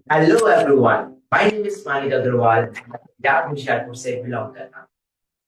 Hello everyone, my name is Manik Agarwal. Punjab Hoshiarpur से belong करता हूँ।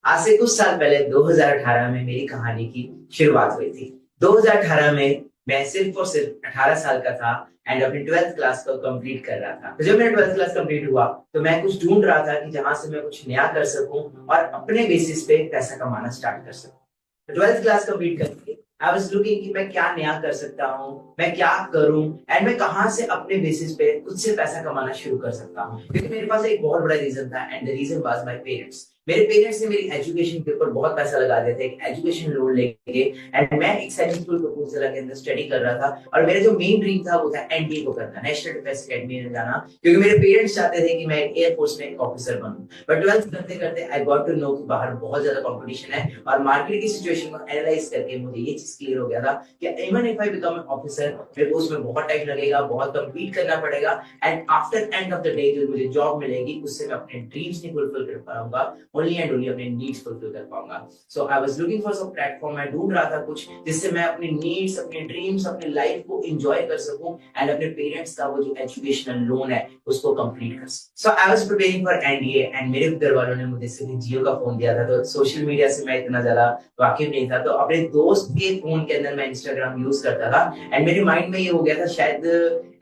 आज से कुछ साल पहले 2018 में मेरी कहानी की शुरुआत हुई थी। 2018 में मैं सिर्फ और सिर्फ 18 साल का था एंड अपनी 12th क्लास को कंप्लीट कर रहा था। तो जब मेरा 12th क्लास कंप्लीट हुआ तो मैं कुछ ढूंढ रहा था कि जहां से मैं कुछ नया कर सकूं और अपने बेसिस पे पैसा कमाना स्टार्ट कर सकूं। 12th क्लास कंप्लीट करके आई वाज लुकिंग कि मैं क्या नया कर सकता हूँ, मैं क्या करूं एंड मैं कहां से अपने बेसिस पे खुद से पैसा कमाना शुरू कर सकता हूँ। क्योंकि मेरे पास एक बहुत बड़ा रीजन था and the reason was my parents. मेरे पेरेंट्स ने मेरी एजुकेशन के ऊपर बहुत पैसा लगा दिया था, एक एजुकेशन लोन लेके। एंड मैं एक सैनिक प्रपोजल के अंदर स्टडी कर रहा था और मेरा जो मेन ड्रीम था वो था एनडीए को करना, नेशनल डिफेंस अकेडमी में जाना, क्योंकि मेरे पेरेंट्स चाहते थे कि मैं एयरफोर्स में एक ऑफिसर बनूं। बट 12th करते करते आई गॉट टू नो कि बाहर बहुत ज्यादा कंपटीशन है और मार्केट की सिचुएशन को एनालाइज करके मुझे ये चीज क्लियर हो गया था कि even if I become an officer मेरे को उसमें बहुत टाइम लगेगा, बहुत कम्पीट करना पड़ेगा and after end of the day जो मुझे जॉब मिलेगी उससे मैं अपने ड्रीम्स नहीं फुलफिल कर पाऊंगा, ओनली एंड ओनली अपने नीड्स फुलफिल कर पाऊंगा। So I was looking for some platform. मैं ढूंढ रहा था कुछ जिससे मैं अपनी नीड्स, अपने ड्रीम्स, अपनी लाइफ को एंजॉय कर सकूं एंड अपने पेरेंट्स का वो जो एजुकेशनल लोन है उसको कंप्लीट कर सकूं। So I was preparing for NDA and मेरे घर वालों ने मुझे सिर्फ जियो का फोन दिया था, तो सोशल मीडिया से मैं इतना ज्यादा वाकिफ नहीं था। तो अपने दोस्त के फोन के अंदर मैं इंस्टाग्राम यूज करता था एंड मेरे माइंड में ये हो गया था शायद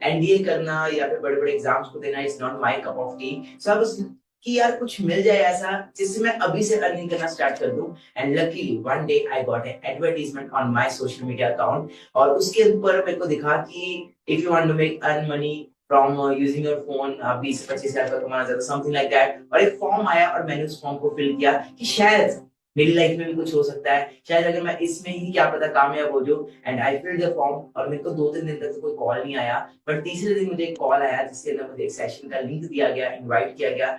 एनडीए करना या फिर बड़े बड़े एग्जाम्स को देना is not my cup of tea. So अब कि यार कुछ मिल जाए ऐसा जिससे मैं अभी से अर्निंग करना स्टार्ट कर दूं। And luckily one day I got an advertisement on my social media account और उसके ऊपर मेरे को दिखा कि if you want to make earn money from using your phone, 20-25 हजार का कमाना चाहता, समथिंग लाइक दैट। और एक फॉर्म आया और मैंने उस फॉर्म को फिल किया कि शायद मेरी लाइफ में भी कुछ हो सकता है, शायद अगर मैं इसमें ही क्या पता कामयाब हो जाऊं। And I filled the form और मेरे को 2-3 दिन तक तो कोई कॉल नहीं आया। बट तीसरे दिन मुझे एक कॉल आया जिसके अंदर मुझे एक सेशन का लिंक दिया गया, इनवाइट किया गया,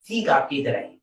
ठीक आपकी तरह ही।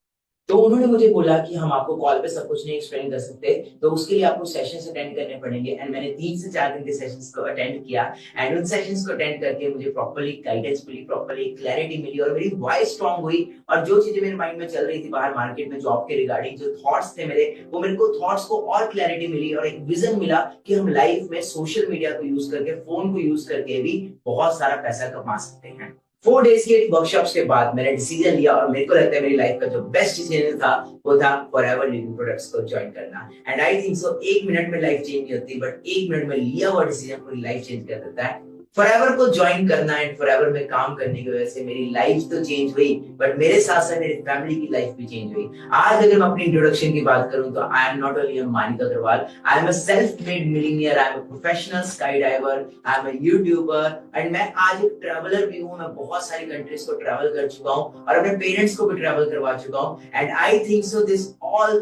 तो उन्होंने मुझे बोला कि हम आपको कॉल पे सब कुछ नहीं एक्सप्लेन कर सकते, तो उसके लिए आपको सेशंस अटेंड करने पड़ेंगे। एंड मैंने 3 से 4 दिन के सेशंस को अटेंड किया एंड उन सेशंस को अटेंड करके मुझे प्रॉपर्ली गाइडेंस मिली, प्रॉपर्ली क्लैरिटी मिली और मेरी वॉइस स्ट्रांग हुई। और जो चीजें मेरे माइंड में चल रही थी बाहर मार्केट में जॉब के रिगार्डिंग, जो थॉट्स थे मेरे, वो मेरे को थॉट्स को और क्लैरिटी मिली और एक विजन मिला कि हम लाइफ में सोशल मीडिया को यूज करके, फोन को यूज करके भी बहुत सारा पैसा कमा सकते हैं। 4 डेज के वर्कशॉप्स के बाद मैंने डिसीजन लिया और मेरे को लगता है मेरी लाइफ का जो बेस्ट डिसीजन था वो था फॉरएवर लिविंग प्रोडक्ट्स को ज्वाइन करना। And I think so 1 minute में लाइफ चेंज नहीं होती, बट 1 मिनट में लिया हुआ डिसीजन पूरी लाइफ चेंज कर देता है। फॉरएवर को ज्वाइन करना एंड फॉरएवर में काम करने की वजह से मेरी लाइफ तो चेंज हुई, बट मेरे साथ साथ मेरी फैमिली की लाइफ भी चेंज हुई। आज अगर मैं अपनी इंट्रोडक्शन की बात करूं तो I am not only Manik Agarwal, I am a self made millionaire, I am a professional sky diver, I am a YouTuber and मैं आज एक ट्रैवलर भी हूं। मैं बहुत सारी कंट्रीज को ट्रैवल कर चुका हूं और अपने पेरेंट्स को भी ट्रैवल करवा चुका हूं। And I think so this all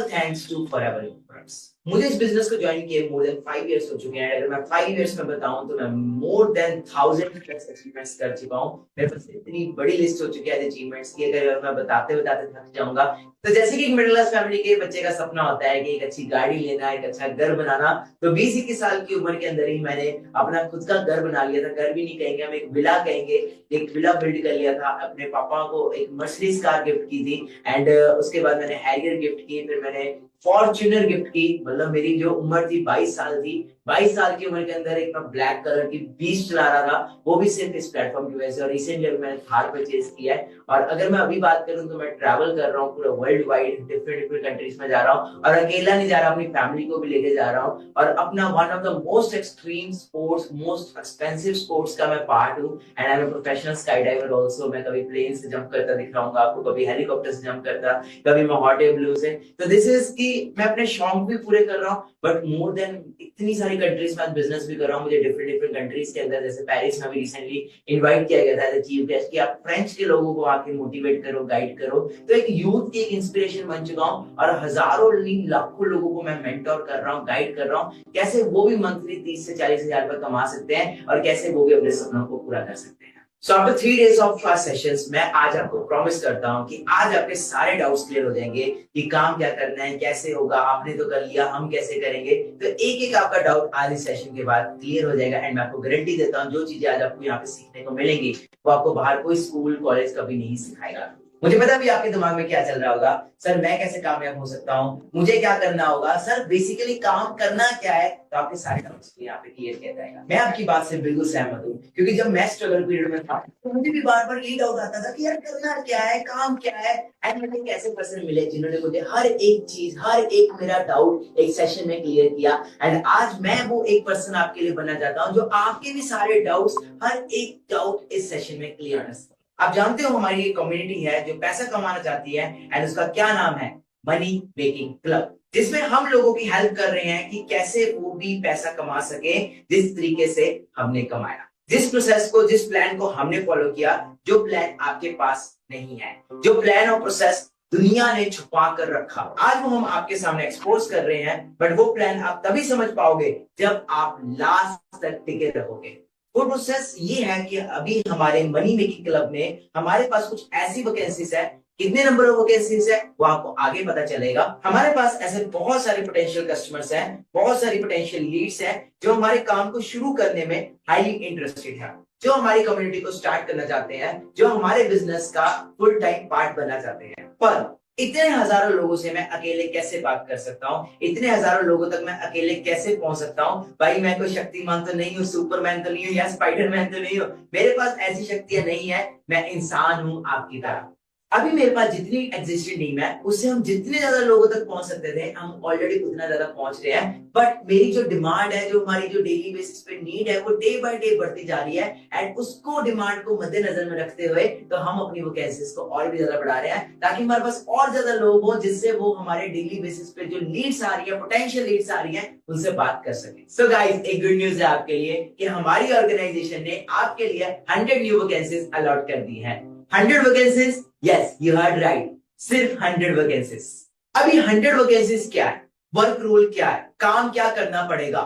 thanks to forever products. मुझे इस बिजनेस को ज्वाइन किए मोर देन 5 इयर्स हो चुके हैं। अगर मैं 5 इयर्स में बताऊं तो मैं मोर देन 1000 अचीवमेंट्स कर चुका हूं। मेरे पास इतनी बड़ी लिस्ट हो चुकी है अचीवमेंट्स की, अगर मैं बताते बताते थक जाऊंगा। तो जैसे कि एक मिडिल क्लास फैमिली के बच्चे का सपना होता है कि एक अच्छी गाड़ी लेना, एक अच्छा घर बनाना, तो 20-21 साल की उम्र के अंदर ही मैंने अपना खुद का घर बना लिया था। घर भी नहीं कहेंगे हम, एक विला कहेंगे। एक विला बिल्ड कर लिया था। अपने पापा को एक मर्सिडीज कार गिफ्ट की थी एंड उसके बाद मैंने हैरियर गिफ्ट की, फिर मैंने फॉर्च्यूनर गिफ्ट की। मतलब मेरी जो उम्र थी 22 साल थी, 22 साल की उम्र के अंदर एक मैं ब्लैक कलर की बीस्ट चला रहा था, वो भी सिर्फ इस प्लेटफॉर्म की वजह से। और रिसेंटली मैंने थार परचेज किया है। और अगर मैं अभी बात करूं तो मैं ट्रैवल कर रहा हूँ पूरा world wide, different different countries में जा रहा हूँ और अकेला नहीं जा रहा, अपनी फैमिली को भी लेके जा रहा हूँ। और अपना one of the most extreme sports, most expensive sports का मैं पार्ट हूँ and I am professional sky diver also. मैं कभी प्लेन से जंप करता दिख रहा हूँ आपको, कभी हेलीकॉप्टर से जंप करता, कभी मैं हॉट एयर ब्लू से। तो दिस इज की मैं अपने शौक भी पूरे कर रहा हूँ, बट मोर देन इतनी सारी कंट्रीज में बिजनेस भी कर रहा हूँ। मुझे डिफरेंट डिफरेंट कंट्रीज के अंदर, जैसे पेरिस में भी रिसेंटली इनवाइट किया गया था एज चीफ गेस्ट कि आप फ्रेंच के लोगों को आके मोटिवेट करो, गाइड करो। तो एक यूथ की एक इंस्पिरेशन बन चुका हूँ और हजारों नहीं लाखों लोगों को मैं मेंटोर कर रहा हूँ, गाइड कर रहा हूँ, कैसे वो भी मंथली 30 से 40 हजार रुपए कमा सकते हैं और कैसे वो भी अपने सपनों को पूरा कर सकते हैं। So after 3 days of class sessions मैं आज आपको प्रॉमिस करता हूं कि आज आपके सारे डाउट्स क्लियर हो जाएंगे कि काम क्या करना है, कैसे होगा। आपने तो कर लिया, हम कैसे करेंगे। तो एक एक आपका डाउट आज इस सेशन के बाद क्लियर हो जाएगा एंड मैं आपको गारंटी देता हूं जो चीजें आज आपको यहाँ पे सीखने को मिलेंगी वो आपको बाहर कोई स्कूल कॉलेज कभी नहीं सिखाएगा। मुझे पता भी आपके दिमाग में क्या चल रहा होगा, सर मैं कैसे कामयाब हो सकता हूँ, मुझे क्या करना होगा, सर बेसिकली काम करना क्या है। तो आपके सारे डाउट्स यहाँ पे क्लियर किया जाएगा। मैं आपकी बात से बिल्कुल सहमत हूँ, क्योंकि जब मैं स्ट्रगल पीरियड में था तो मुझे भी बार बार यही डाउट आता था कि यार करना क्या है, काम क्या है। एंड मुझे एक ऐसे पर्सन मिले जिन्होंने मुझे हर एक चीज, हर एक मेरा डाउट एक सेशन में क्लियर किया। एंड आज मैं वो एक पर्सन आपके लिए बनना चाहता हूँ जो आपके भी सारे डाउट्स, हर एक डाउट इस सेशन में क्लियर कर सके। आप जानते हो हमारी एक कम्युनिटी है जो पैसा कमाना चाहती है, एंड उसका क्या नाम है, मनी मेकिंग क्लब, जिसमें हम लोगों की हेल्प कर रहे हैं कि कैसे वो भी पैसा कमा सके जिस तरीके से हमने कमाया, जिस प्रोसेस को, जिस प्लान को हमने फॉलो किया, जो प्लान आपके पास नहीं है, जो प्लान और प्रोसेस दुनिया ने छुपा कर रखा, आज वो हम आपके सामने एक्सपोज कर रहे हैं। बट वो प्लान आप तभी समझ पाओगे जब आप लास्ट तक टिके रहोगे। वो प्रोसेस ये है कि अभी हमारे मनी मेकिंग क्लब में हमारे पास कुछ ऐसी वैकेंसीज है, कितने नंबर ऑफ वैकेंसीज है वो आपको आगे पता चलेगा। हमारे पास ऐसे बहुत सारे पोटेंशियल कस्टमर्स हैं, बहुत सारी पोटेंशियल लीड्स हैं जो हमारे काम को शुरू करने में हाईली इंटरेस्टेड है, जो हमारी कम्युनिटी को स्टार्ट करना चाहते हैं, जो हमारे बिजनेस का फुल टाइम पार्ट बनना चाहते हैं। पर इतने हजारों लोगों से मैं अकेले कैसे बात कर सकता हूँ, इतने हजारों लोगों तक मैं अकेले कैसे पहुंच सकता हूँ। भाई मैं कोई शक्तिमान तो नहीं हूँ, सुपरमैन तो नहीं हूँ, या स्पाइडरमैन तो नहीं हूँ, मेरे पास ऐसी शक्तियां नहीं है। मैं इंसान हूँ आपकी तरह। अभी मेरे पास जितनी एग्जिस्टिंग टीम है उससे हम जितने ज्यादा लोगों तक पहुंच सकते थे, हम ऑलरेडी उतना ज्यादा पहुंच रहे हैं। बट मेरी जो डिमांड है, जो हमारी जो डेली बेसिस पे नीड है, वो डे बाय डे बढ़ती जा रही है। एंड उसको, डिमांड को मद्देनजर में रखते हुए तो हम अपनी वैकेंसीज को और भी ज्यादा बढ़ा रहे हैं, ताकि हमारे पास और ज्यादा लोग हो जिससे वो हमारे डेली बेसिस पे जो लीड्स आ रही है, पोटेंशियल लीड्स आ रही है, उनसे बात कर सके। सो गाइस, एक गुड न्यूज है आपके लिए कि हमारी ऑर्गेनाइजेशन ने आपके लिए 100 न्यू वैकेंसीज अलॉट कर दी है। 100 vacancies, yes you heard right, सिर्फ 100 वैकेंसीज। अभी 100 वैकेंसीज क्या है, वर्क रोल क्या है, काम क्या करना पड़ेगा,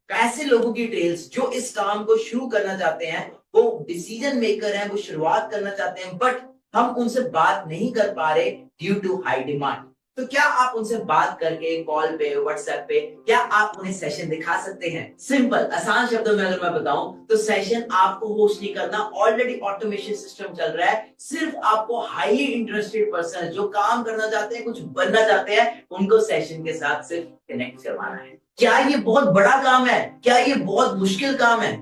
ऐसे लोगों की डिटेल्स जो इस काम को शुरू करना चाहते हैं, वो डिसीजन मेकर हैं, वो शुरुआत करना चाहते हैं, बट हम उनसे बात नहीं कर पा रहे ड्यू टू हाई डिमांड। तो क्या आप उनसे बात करके कॉल पे, व्हाट्सएप पे, क्या आप उन्हें सेशन दिखा सकते हैं? सिंपल, आसान शब्दों में अगर मैं बताऊं तो सेशन आपको होस्ट नहीं करना, ऑलरेडी ऑटोमेशन सिस्टम चल रहा है। सिर्फ आपको हाईली इंटरेस्टेड पर्सन जो काम करना चाहते हैं, कुछ बनना चाहते हैं, उनको सेशन के साथ सिर्फ कनेक्ट करवाना है। क्या ये बहुत बड़ा काम है? क्या ये बहुत मुश्किल काम है?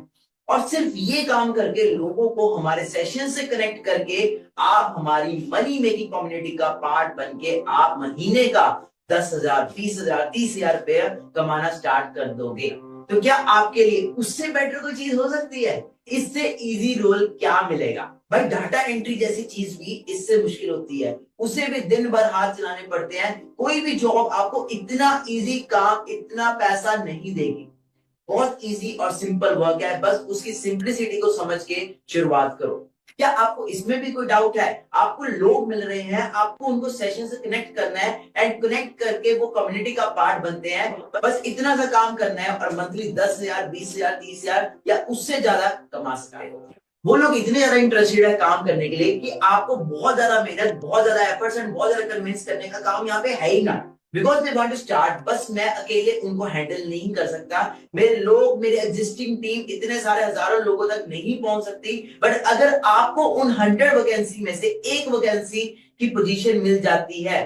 और सिर्फ ये काम करके, लोगों को हमारे सेशन से कनेक्ट करके, आप हमारी मनी मेकिंग कम्युनिटी का पार्ट बनके आप महीने का 10,000, 20,000, 30,000 रुपये कमाना स्टार्ट कर दोगे। तो क्या आपके लिए उससे बेटर कोई चीज हो सकती है? इससे इजी रोल क्या मिलेगा? भाई डाटा एंट्री जैसी चीज भी इससे मुश्किल होती है, उसे भी दिन भर हाथ चलाने पड़ते हैं। कोई भी जॉब आपको इतना इजी काम, इतना पैसा नहीं देगी। बहुत इजी और सिंपल वर्क है, बस उसकी सिंप्लिसिटी को समझ के शुरुआत करो। क्या आपको इसमें भी कोई डाउट है? आपको लोग मिल रहे हैं, आपको उनको सेशन से कनेक्ट करना है, एंड कनेक्ट करके वो कम्युनिटी का पार्ट बनते हैं। बस इतना सा काम करना है और मंथली 10,000, 20,000, 30,000 या उससे ज्यादा कमा सकते हो। वो लोग इतने ज्यादा इंटरेस्टेड है काम करने के लिए कि आपको बहुत ज्यादा मेहनत, बहुत ज्यादा एफर्ट्स एंड बहुत ज्यादा कन्विंस करने का काम यहाँ पे है ही ना, because they want to start. बस मैं अकेले उनको हैंडल नहीं कर सकता, मेरे लोग, मेरे एग्जिस्टिंग टीम इतने सारे हजारों लोगों तक नहीं पहुंच सकती। बट अगर आपको उन 100 वैकेंसी में से एक वैकेंसी की पोजीशन मिल जाती है,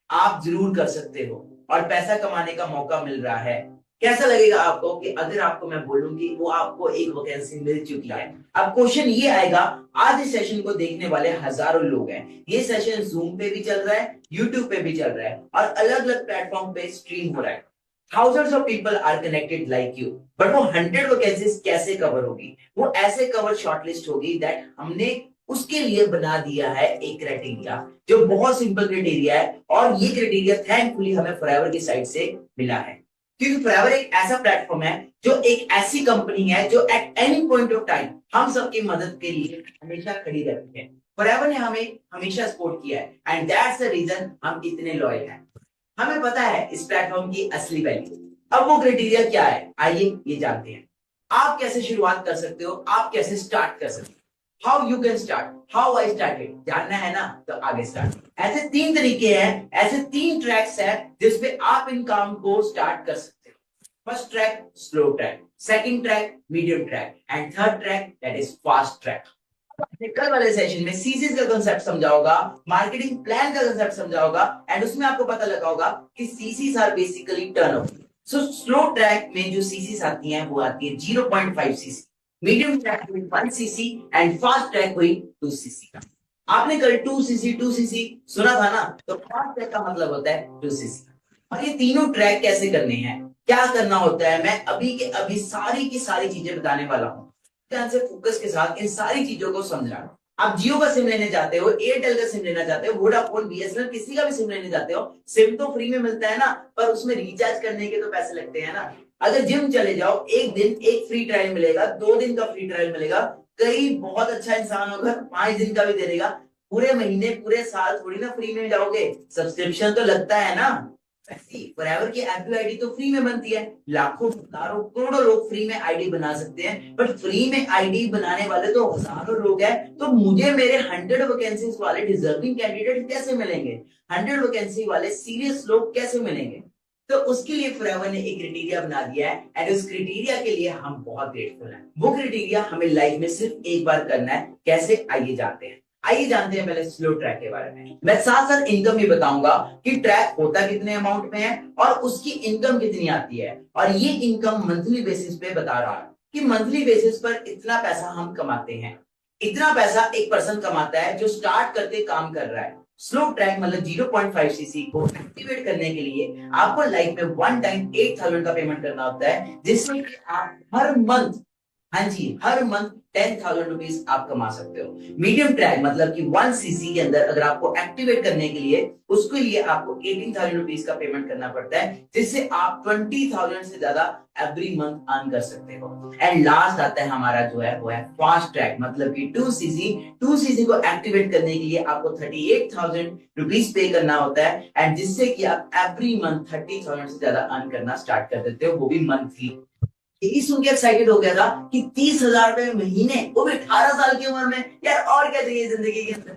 आप जरूर कर सकते हो और पैसा कमाने का मौका मिल रहा है। कैसा लगेगा आपको कि अगर आपको मैं बोलूं कि वो आपको एक वैकेंसी मिल चुकी है? अब क्वेश्चन ये आएगा, आज इस सेशन को देखने वाले हजारों लोग हैं, ये सेशन जूम पे भी चल रहा है, यूट्यूब पे भी चल रहा है और अलग अलग प्लेटफॉर्म पे स्ट्रीम हो रहा है। Thousands of people are connected like you, but वो 100 वैकेंसीज कैसे कवर होगी? वो ऐसे कवर शॉर्टलिस्ट होगी दैट हमने उसके लिए बना दिया है एक क्राइटेरिया, जो बहुत सिंपल क्राइटेरिया है। और ये क्राइटेरिया थैंकफुली हमें फॉरएवर की साइड से मिला है, क्योंकि फॉरएवर एक ऐसा प्लेटफॉर्म है, जो एक ऐसी कंपनी है जो at any point of time हम सबकी मदद के लिए हमेशा खड़ी रहती है। फॉरएवर ने हमें हमेशा सपोर्ट किया है, एंड दैट्स द रीजन हम इतने लॉयल हैं। हमें पता है इस प्लेटफॉर्म की असली वैल्यू। अब वो क्राइटेरिया क्या है, आइए ये जानते हैं। आप कैसे शुरुआत कर सकते हो, आप कैसे स्टार्ट कर सकते हो, how you can start, how I started, जानना है ना? तो आगे स्टार्ट। ऐसे 3 तरीके हैं, ऐसे 3 ट्रैक्स हैं जिसपे आप इन काम को स्टार्ट कर सकते हो। First track slow track, second track medium track, and third track that is fast track. कल वाले सेशन में सीसीस का कंसेप्ट समझा होगा, मार्केटिंग प्लान का कंसेप्ट समझा होगा, एंड उसमें आपको पता लगा होगा कि CCs are basically turnover. So slow track में जो सीसीस आती हैं वो आती है 0.5 सीसी, मीडियम ट्रैक में 1 सीसी, एंड फास्ट ट्रैक हुई 2 सीसी का। आपने कल 2 सीसी सुना था ना, तो फास्ट ट्रैक का मतलब होता है 2 सीसी। और ये तीनों ट्रैक कैसे करने हैं, क्या करना होता है, मैं अभी के अभी सारी की सारी चीजें बताने वाला हूं। ध्यान से फोकस के साथ इन सारी चीजों को समझना। आप जियो का सिम लेने जाते हो, एयरटेल का सिम लेना चाहते हो, वोडाफोन, बीएसएनएल, किसी का भी सिम लेने जाते हो, सिम तो फ्री में मिलता है ना, पर उसमें रिचार्ज करने के तो पैसे लगते हैं ना। अगर जिम चले जाओ, एक दिन एक फ्री ट्रायल मिलेगा, 2 दिन का फ्री ट्रायल मिलेगा, कई बहुत अच्छा इंसान होगा 5 दिन का भी दे देगा। पूरे महीने पूरे साल थोड़ी ना फ्री में जाओगे, सब्सक्रिप्शन तो लगता है ना। फॉरएवर की एफबी आईडी तो फ्री में बनती है, लाखों हजारों करोड़ों लोग फ्री में आईडी बना सकते हैं, बट फ्री में आईडी बनाने वाले तो हजारों लोग हैं। तो मुझे मेरे 100 वैकेंसीज वाले डिजर्विंग कैंडिडेट कैसे मिलेंगे, 100 वैकेंसी वाले सीरियस लोग कैसे मिलेंगे? तो उसके लिए फॉरएवर ने एक क्राइटेरिया बना दिया है, एंड उस क्राइटेरिया के लिए हम बहुत ग्रेटफुल हैं। वो क्राइटेरिया हमें लाइफ में सिर्फ एक बार करना है। कैसे, आइए जानते हैं। आइए जानते हैं पहले स्लो ट्रैक के बारे में। मैं साथ साथ इनकम भी बताऊंगा कि ट्रैक होता कितने अमाउंट में है और उसकी इनकम कितनी आती है। और ये इनकम मंथली बेसिस पे बता रहा है कि मंथली बेसिस पर इतना पैसा हम कमाते हैं। इतना पैसा एक पर्सन कमाता है जो स्टार्ट करके काम कर रहा है। स्लो ट्रैक मतलब 0.5 सीसी को एक्टिवेट करने के लिए आपको लाइफ में 1 टाइम 8,000 का पेमेंट करना होता है, जिसमें कि आप हर मंथ, हाँ जी, हर मंथ 10,000 रुपीज आप कमा सकते हो। मीडियम ट्रैक मतलब कि 1 सीसी के अंदर अगर आपको एक्टिवेट करने के लिए, उसके लिए आपको 18,000 रुपीज का पेमेंट करना पड़ता है, जिससे आप 20,000 से ज्यादा एवरी मंथ अर्न कर सकते हो। एंड लास्ट आता है हमारा जो है वो है फास्ट ट्रैक मतलब कि 2 सीसी। 2 सीसी को एक्टिवेट करने के लिए आपको 38,000 रुपीज पे करना होता है, एंड जिससे कि आप एवरी मंथ 30,000 से ज्यादा अर्न करना स्टार्ट कर देते हो, वो भी मंथली। यही सुन के एक्साइटेड हो गया था कि 30,000 रुपए महीने, वो भी 18 साल की उम्र में। यार और क्या चाहिए जिंदगी के अंदर,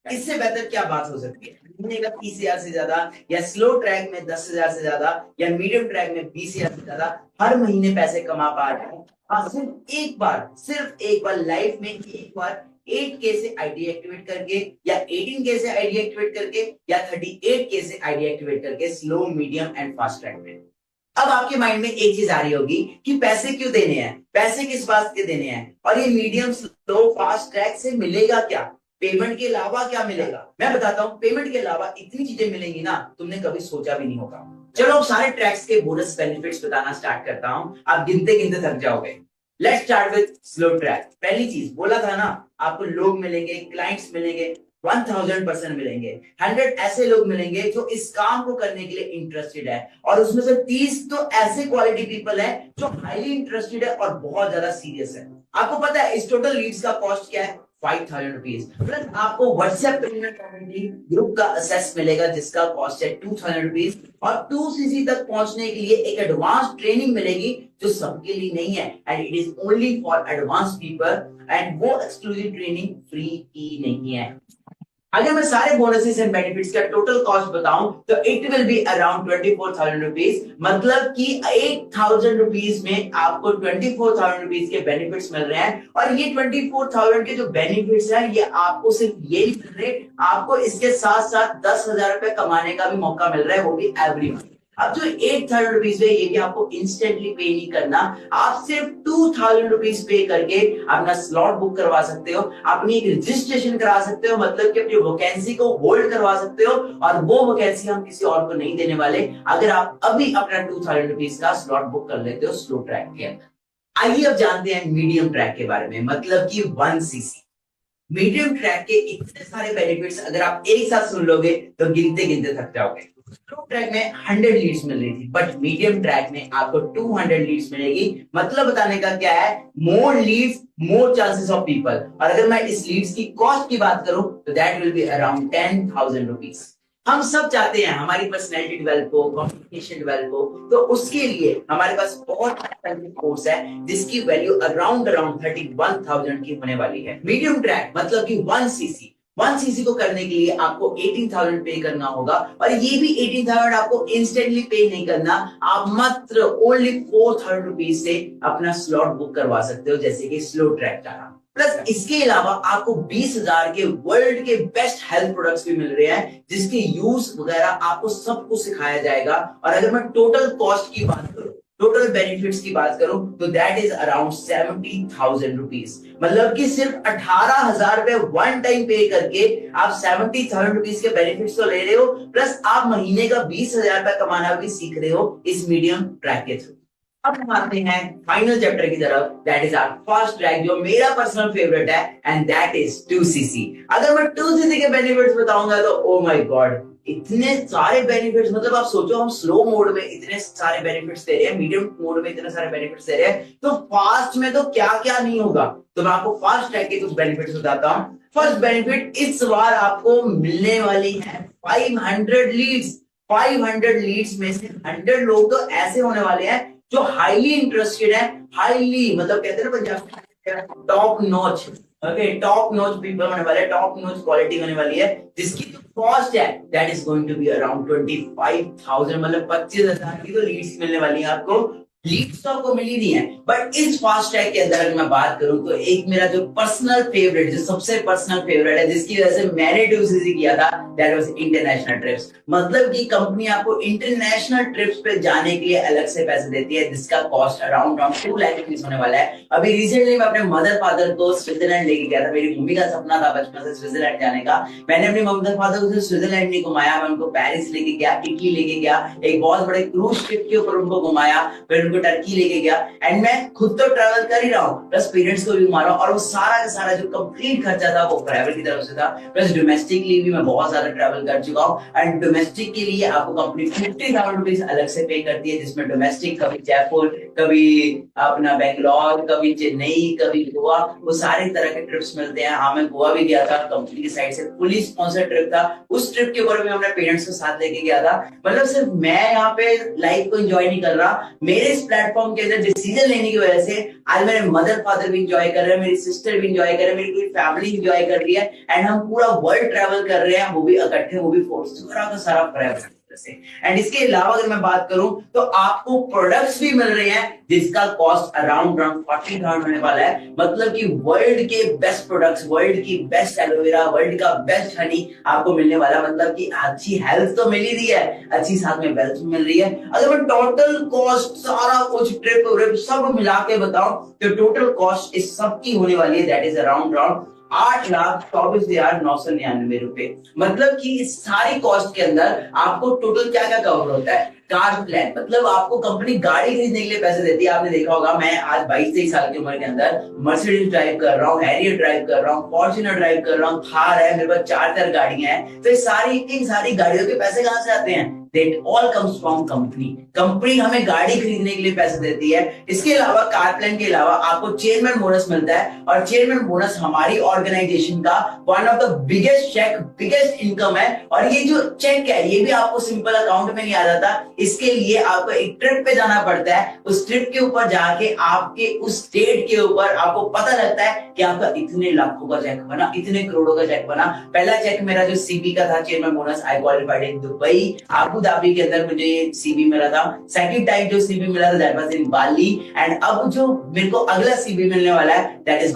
इससे बेहतर क्या बात हो सकती है? महीने का 30,000 से ज्यादा, या स्लो ट्रैक में 10,000 से ज्यादा, या मीडियम ट्रैक में 20,000 से ज्यादा हर महीने पैसे कमा पा रहे हैं। हाँ, सिर्फ एक बार लाइफ में, एक बार 8K से आईडी एक्टिवेट करके, या 18K से आईडी एक्टिवेट करके, या 38K से आईडी एक्टिवेट करके, slow, medium and fast track में। अब आपके माइंड में एक चीज आ रही होगी कि पैसे क्यों देने हैं, पैसे किस बात के देने हैं, और ये मीडियम, स्लो, फास्ट ट्रैक से मिलेगा क्या, पेमेंट के अलावा क्या मिलेगा? मैं बताता हूँ, पेमेंट के अलावा इतनी चीजें मिलेंगी ना, तुमने कभी सोचा भी नहीं होगा। चलो अब सारे ट्रैक्स के बोनस बेनिफिट्स बताना स्टार्ट करता हूँ, आप गिनते गिनते थक जाओगे। Let's start with slow track. पहली चीज बोला था ना, आपको लोग मिलेंगे, क्लाइंट्स मिलेंगे, 1000% मिलेंगे। 100 ऐसे लोग मिलेंगे जो इस काम को करने के लिए इंटरेस्टेड है, और उसमें से 30 तो ऐसे क्वालिटी पीपल है जो हाईली इंटरेस्टेड है और बहुत ज्यादा सीरियस है। आपको पता है इस टोटल लीड्स का कॉस्ट क्या है? 5,000 रुपीज। प्लस आपको व्हाट्सएप कम्युनिटी ग्रुप का एक्सेस मिलेगा जिसका कॉस्ट है 2,000 रुपीज, और 2 सीसी तक पहुंचने के लिए एक एडवांस ट्रेनिंग मिलेगी जो सबके लिए नहीं है, and it is only for advance people, and वो एक्सक्लूसिव ट्रेनिंग फ्री की नहीं है। अगर मैं सारे बोनसेस एंड बेनिफिट्स का टोटल कॉस्ट बताऊं तो it will be around 24,000 rupees, मतलब कि 8,000 रुपीज में आपको 24,000 रुपीज के बेनिफिट्स मिल रहे हैं। और ये 24,000 के जो बेनिफिट्स हैं ये आपको सिर्फ ये नहीं मिल रहे, आपको इसके साथ साथ 10,000 रुपए कमाने का भी मौका मिल रहा है, वो भी एवरी मंथ। अब जो 8,000 रुपीज है ये भी आपको इंस्टेंटली पे नहीं करना, आप सिर्फ 2,000 रुपीज पे करके अपना स्लॉट बुक करवा सकते हो, अपनी रजिस्ट्रेशन करा सकते हो, मतलब कि अपनी वैकेंसी को होल्ड करवा सकते हो, और वो वैकेंसी हम किसी और को नहीं देने वाले अगर आप अभी अपना 2,000 रुपीज का स्लॉट बुक कर लेते हो स्लो ट्रैक के अंदर। आइए अब जानते हैं मीडियम ट्रैक के बारे में, मतलब कि 1 सीसी। मीडियम ट्रैक के इतने सारे बेनिफिट्स अगर आप एक साथ सुन लोगे तो गिनते गिनते थक जाओगे। स्लो ट्रैक में 100 लीड्स मिल रही थी, बट मीडियम ट्रैक में आपको 200 लीड्स मिलेगी। मतलब बताने का क्या है, मोर Leeds more chances of people. और अगर मैं इस लीड्स की कॉस्ट की बात करूं तो that will be around 10,000 rupees. हम सब चाहते हैं हमारी पर्सनैलिटी डेवलप हो, कम्युनिकेशन डेवलप हो, तो उसके लिए हमारे पास बहुत कोर्स है जिसकी वैल्यू अराउंड 31,000 की होने वाली है। मीडियम ट्रैक मतलब कि 1 सीसी, 1 सीसी को करने के लिए आपको 18,000 पे करना होगा, और ये भी 18,000 आपको इंस्टेंटली पे नहीं करना, आप मात्र ओनली 4,000 रुपीज से अपना स्लॉट बुक करवा सकते हो, जैसे कि स्लो ट्रैक का। प्लस इसके अलावा आपको 20,000 के वर्ल्ड के बेस्ट हेल्थ प्रोडक्ट्स भी मिल रहे हैं, जिसके यूज वगैरह आपको सब कुछ सिखाया जाएगा। और अगर मैं टोटल कॉस्ट की बात करूं, टोटल बेनिफिट्स की बात करूं, तो दैट इज अराउंड 70,000 रुपीज। मतलब कि सिर्फ 18,000 रुपए वन टाइम पे करके आप 70,000 रुपीज के बेनिफिट्स तो ले रहे हो, प्लस आप महीने का 20,000 रुपए कमाना भी सीख रहे हो इस मीडियम ट्रैक के थ्रू। अब हम आते हैं फाइनल चैप्टर की तरफ, that is our first track, जो मेरा पर्सनल फेवरेट है, एंड दैट इज 2cc। अगर मैं 2cc के बेनिफिट्स बताऊंगा तो ओ माय गॉड, इतने सारे बेनिफिट्स। मतलब आप सोचो, हम स्लो मोड में इतने सारे बेनिफिट्स दे रहे हैं, मीडियम मोड में इतने सारे बेनिफिट्स दे रहे हैं, तो फास्ट में तो क्या क्या नहीं होगा। तो मैं आपको फास्ट ट्रैक के कुछ बेनिफिट्स बताता हूँ। फर्स्ट बेनिफिट, इस बार आपको मिलने वाली है 500 लीड्स। 500 लीड्स में से 100 लोग तो ऐसे होने वाले हैं जो हाईली इंटरेस्टेड है, हाईली मतलब कहते हैं ना Punjab top notch, okay, top notch people होने वाले, टॉप नॉच क्वालिटी होने वाली है, जिसकी जो कॉस्ट है that is going to be around 25,000, मतलब 25,000 की तो लीड्स मिलने वाली है आपको। लीड्स तो आपको मिल ही नहीं है, बट इस फास्ट ट्रैक के अंदर अगर मैं बात करूं तो एक मेरा जो पर्सनल फेवरेट, जो सबसे पर्सनल फेवरेट है, जिसकी वजह से मैंने 2cc किया था, दैट वाज इंटरनेशनल ट्रिप्स। मतलब कि कंपनी आपको इंटरनेशनल ट्रिप्स पे जाने के लिए अलग से पैसे देती है, जिसका कॉस्ट अराउंड 2 लाख रुपीस होने वाला है। अभी रिसेंटली मैं अपने मदर फादर को स्विट्जरलैंड लेके गया था। मेरी मम्मी का सपना था बचपन से स्विट्जरलैंड जाने का। मैंने अपने मदर फादर को स्विट्जरलैंड नहीं घुमाया, मैं उनको पेरिस लेके गया, इटली लेके गया, एक बहुत बड़े क्रूज शिप के ऊपर उनको घुमाया, फिर उनको टर्की लेके गया, एंड मैं खुद तो ट्रैवल कर ही रहा हूँ, प्लस पेरेंट्स को भी घुमा रहा हूँ, और वो सारा का सारा जो कंप्लीट खर्चा था वो ट्रैवल की तरफ से था। प्लस डोमेस्टिकली भी मैं बहुत ज्यादा ट्रैवल कर चुका हूँ, एंड डोमेस्टिक के लिए आपको कंपनी 50,000 रुपीज अलग से पे करती है, जिसमें डोमेस्टिक कभी जयपुर, कभी अपना बेंगलोर, कभी चेन्नई, कभी गोवा, वो सारे तरह के ट्रिप्स मिलते हैं। हाँ, मैं गोवा भी गया था, कंपनी की साइड से फुली स्पॉन्सर्ड ट्रिप था। उस ट्रिप के ऊपर भी अपने पेरेंट्स को साथ लेके गया था। मतलब सिर्फ मैं यहाँ पे लाइफ को एंजॉय नहीं कर रहा, मेरे इस प्लेटफॉर्म के अंदर डिसीजन लेने की वजह से आज मेरे मदर फादर भी एंजॉय कर रहे हैं, मेरी सिस्टर भी एंजॉय कर रहे हैं, मेरी पूरी फैमिली एंजॉय कर रही है, एंड हम पूरा वर्ल्ड ट्रैवल कर रहे हैं, वो भी इकट्ठे, वो भी फोर्स का सारा ट्रैवल। एंड इसके अलावा अगर मैं बात करूं तो आपको प्रोडक्ट्स भी मिल रहे हैं, जिसका कॉस्ट अराउंड 40,000 होने वाला है। मतलब कि वर्ल्ड के बेस्ट प्रोडक्ट्स, वर्ल्ड की बेस्ट एलोवेरा, वर्ल्ड का बेस्ट हनी आपको मिलने वाला। मतलब कि अच्छी हेल्थ तो मिल ही रही है, अच्छी साथ में वेल्थ मिल रही है। अगर मैं टोटल कॉस्ट सारा कुछ ट्रिप सब मिला के बताऊं तो टोटल कॉस्ट इस सब की होने वाली है, दैट इज अराउंड 8,24,999 रुपए। मतलब कि इस सारी कॉस्ट के अंदर आपको टोटल क्या क्या कवर होता है। कार प्लान, मतलब आपको कंपनी गाड़ी खरीदने के लिए पैसे देती है। आपने देखा होगा, मैं आज 22-23 साल की उम्र के अंदर मर्सिडीज ड्राइव कर रहा हूँ, हैरियर ड्राइव कर रहा हूँ, फॉर्च्यूनर ड्राइव कर रहा हूँ, थार है, मेरे पास 4 गाड़ियां हैं। तो ये सारी इन सारी गाड़ियों के पैसे कहां से आते हैं? That all comes from company. Company हमें गाड़ी खरीदने के लिए पैसे देती है। इसके अलावा कार प्लान के अलावा आपको चेयरमैन बोनस मिलता है, और चेयरमैन बोनस हमारी ऑर्गेनाइजेशन का one of the biggest cheque, biggest income है। और ये जो चेक है ये भी आपको सिंपल अकाउंट में नहीं आ जाता, इसके लिए आपको एक ट्रिप पे जाना पड़ता है। उस ट्रिप के ऊपर जाके आपके उस स्टेट के ऊपर आपको पता लगता है कि आपका इतने लाखों का चेक बना, इतने करोड़ों का चेक बना। पहला चेक मेरा जो सीबी का था, chairman bonus, I qualified in Dubai, Abu Dhabi के अंदर मुझे सीबी मिला था। सेकंड टाइम जो सीबी मिला था that was in Bali, and अब जो मेरे को अगला सीबी मिलने वाला है that is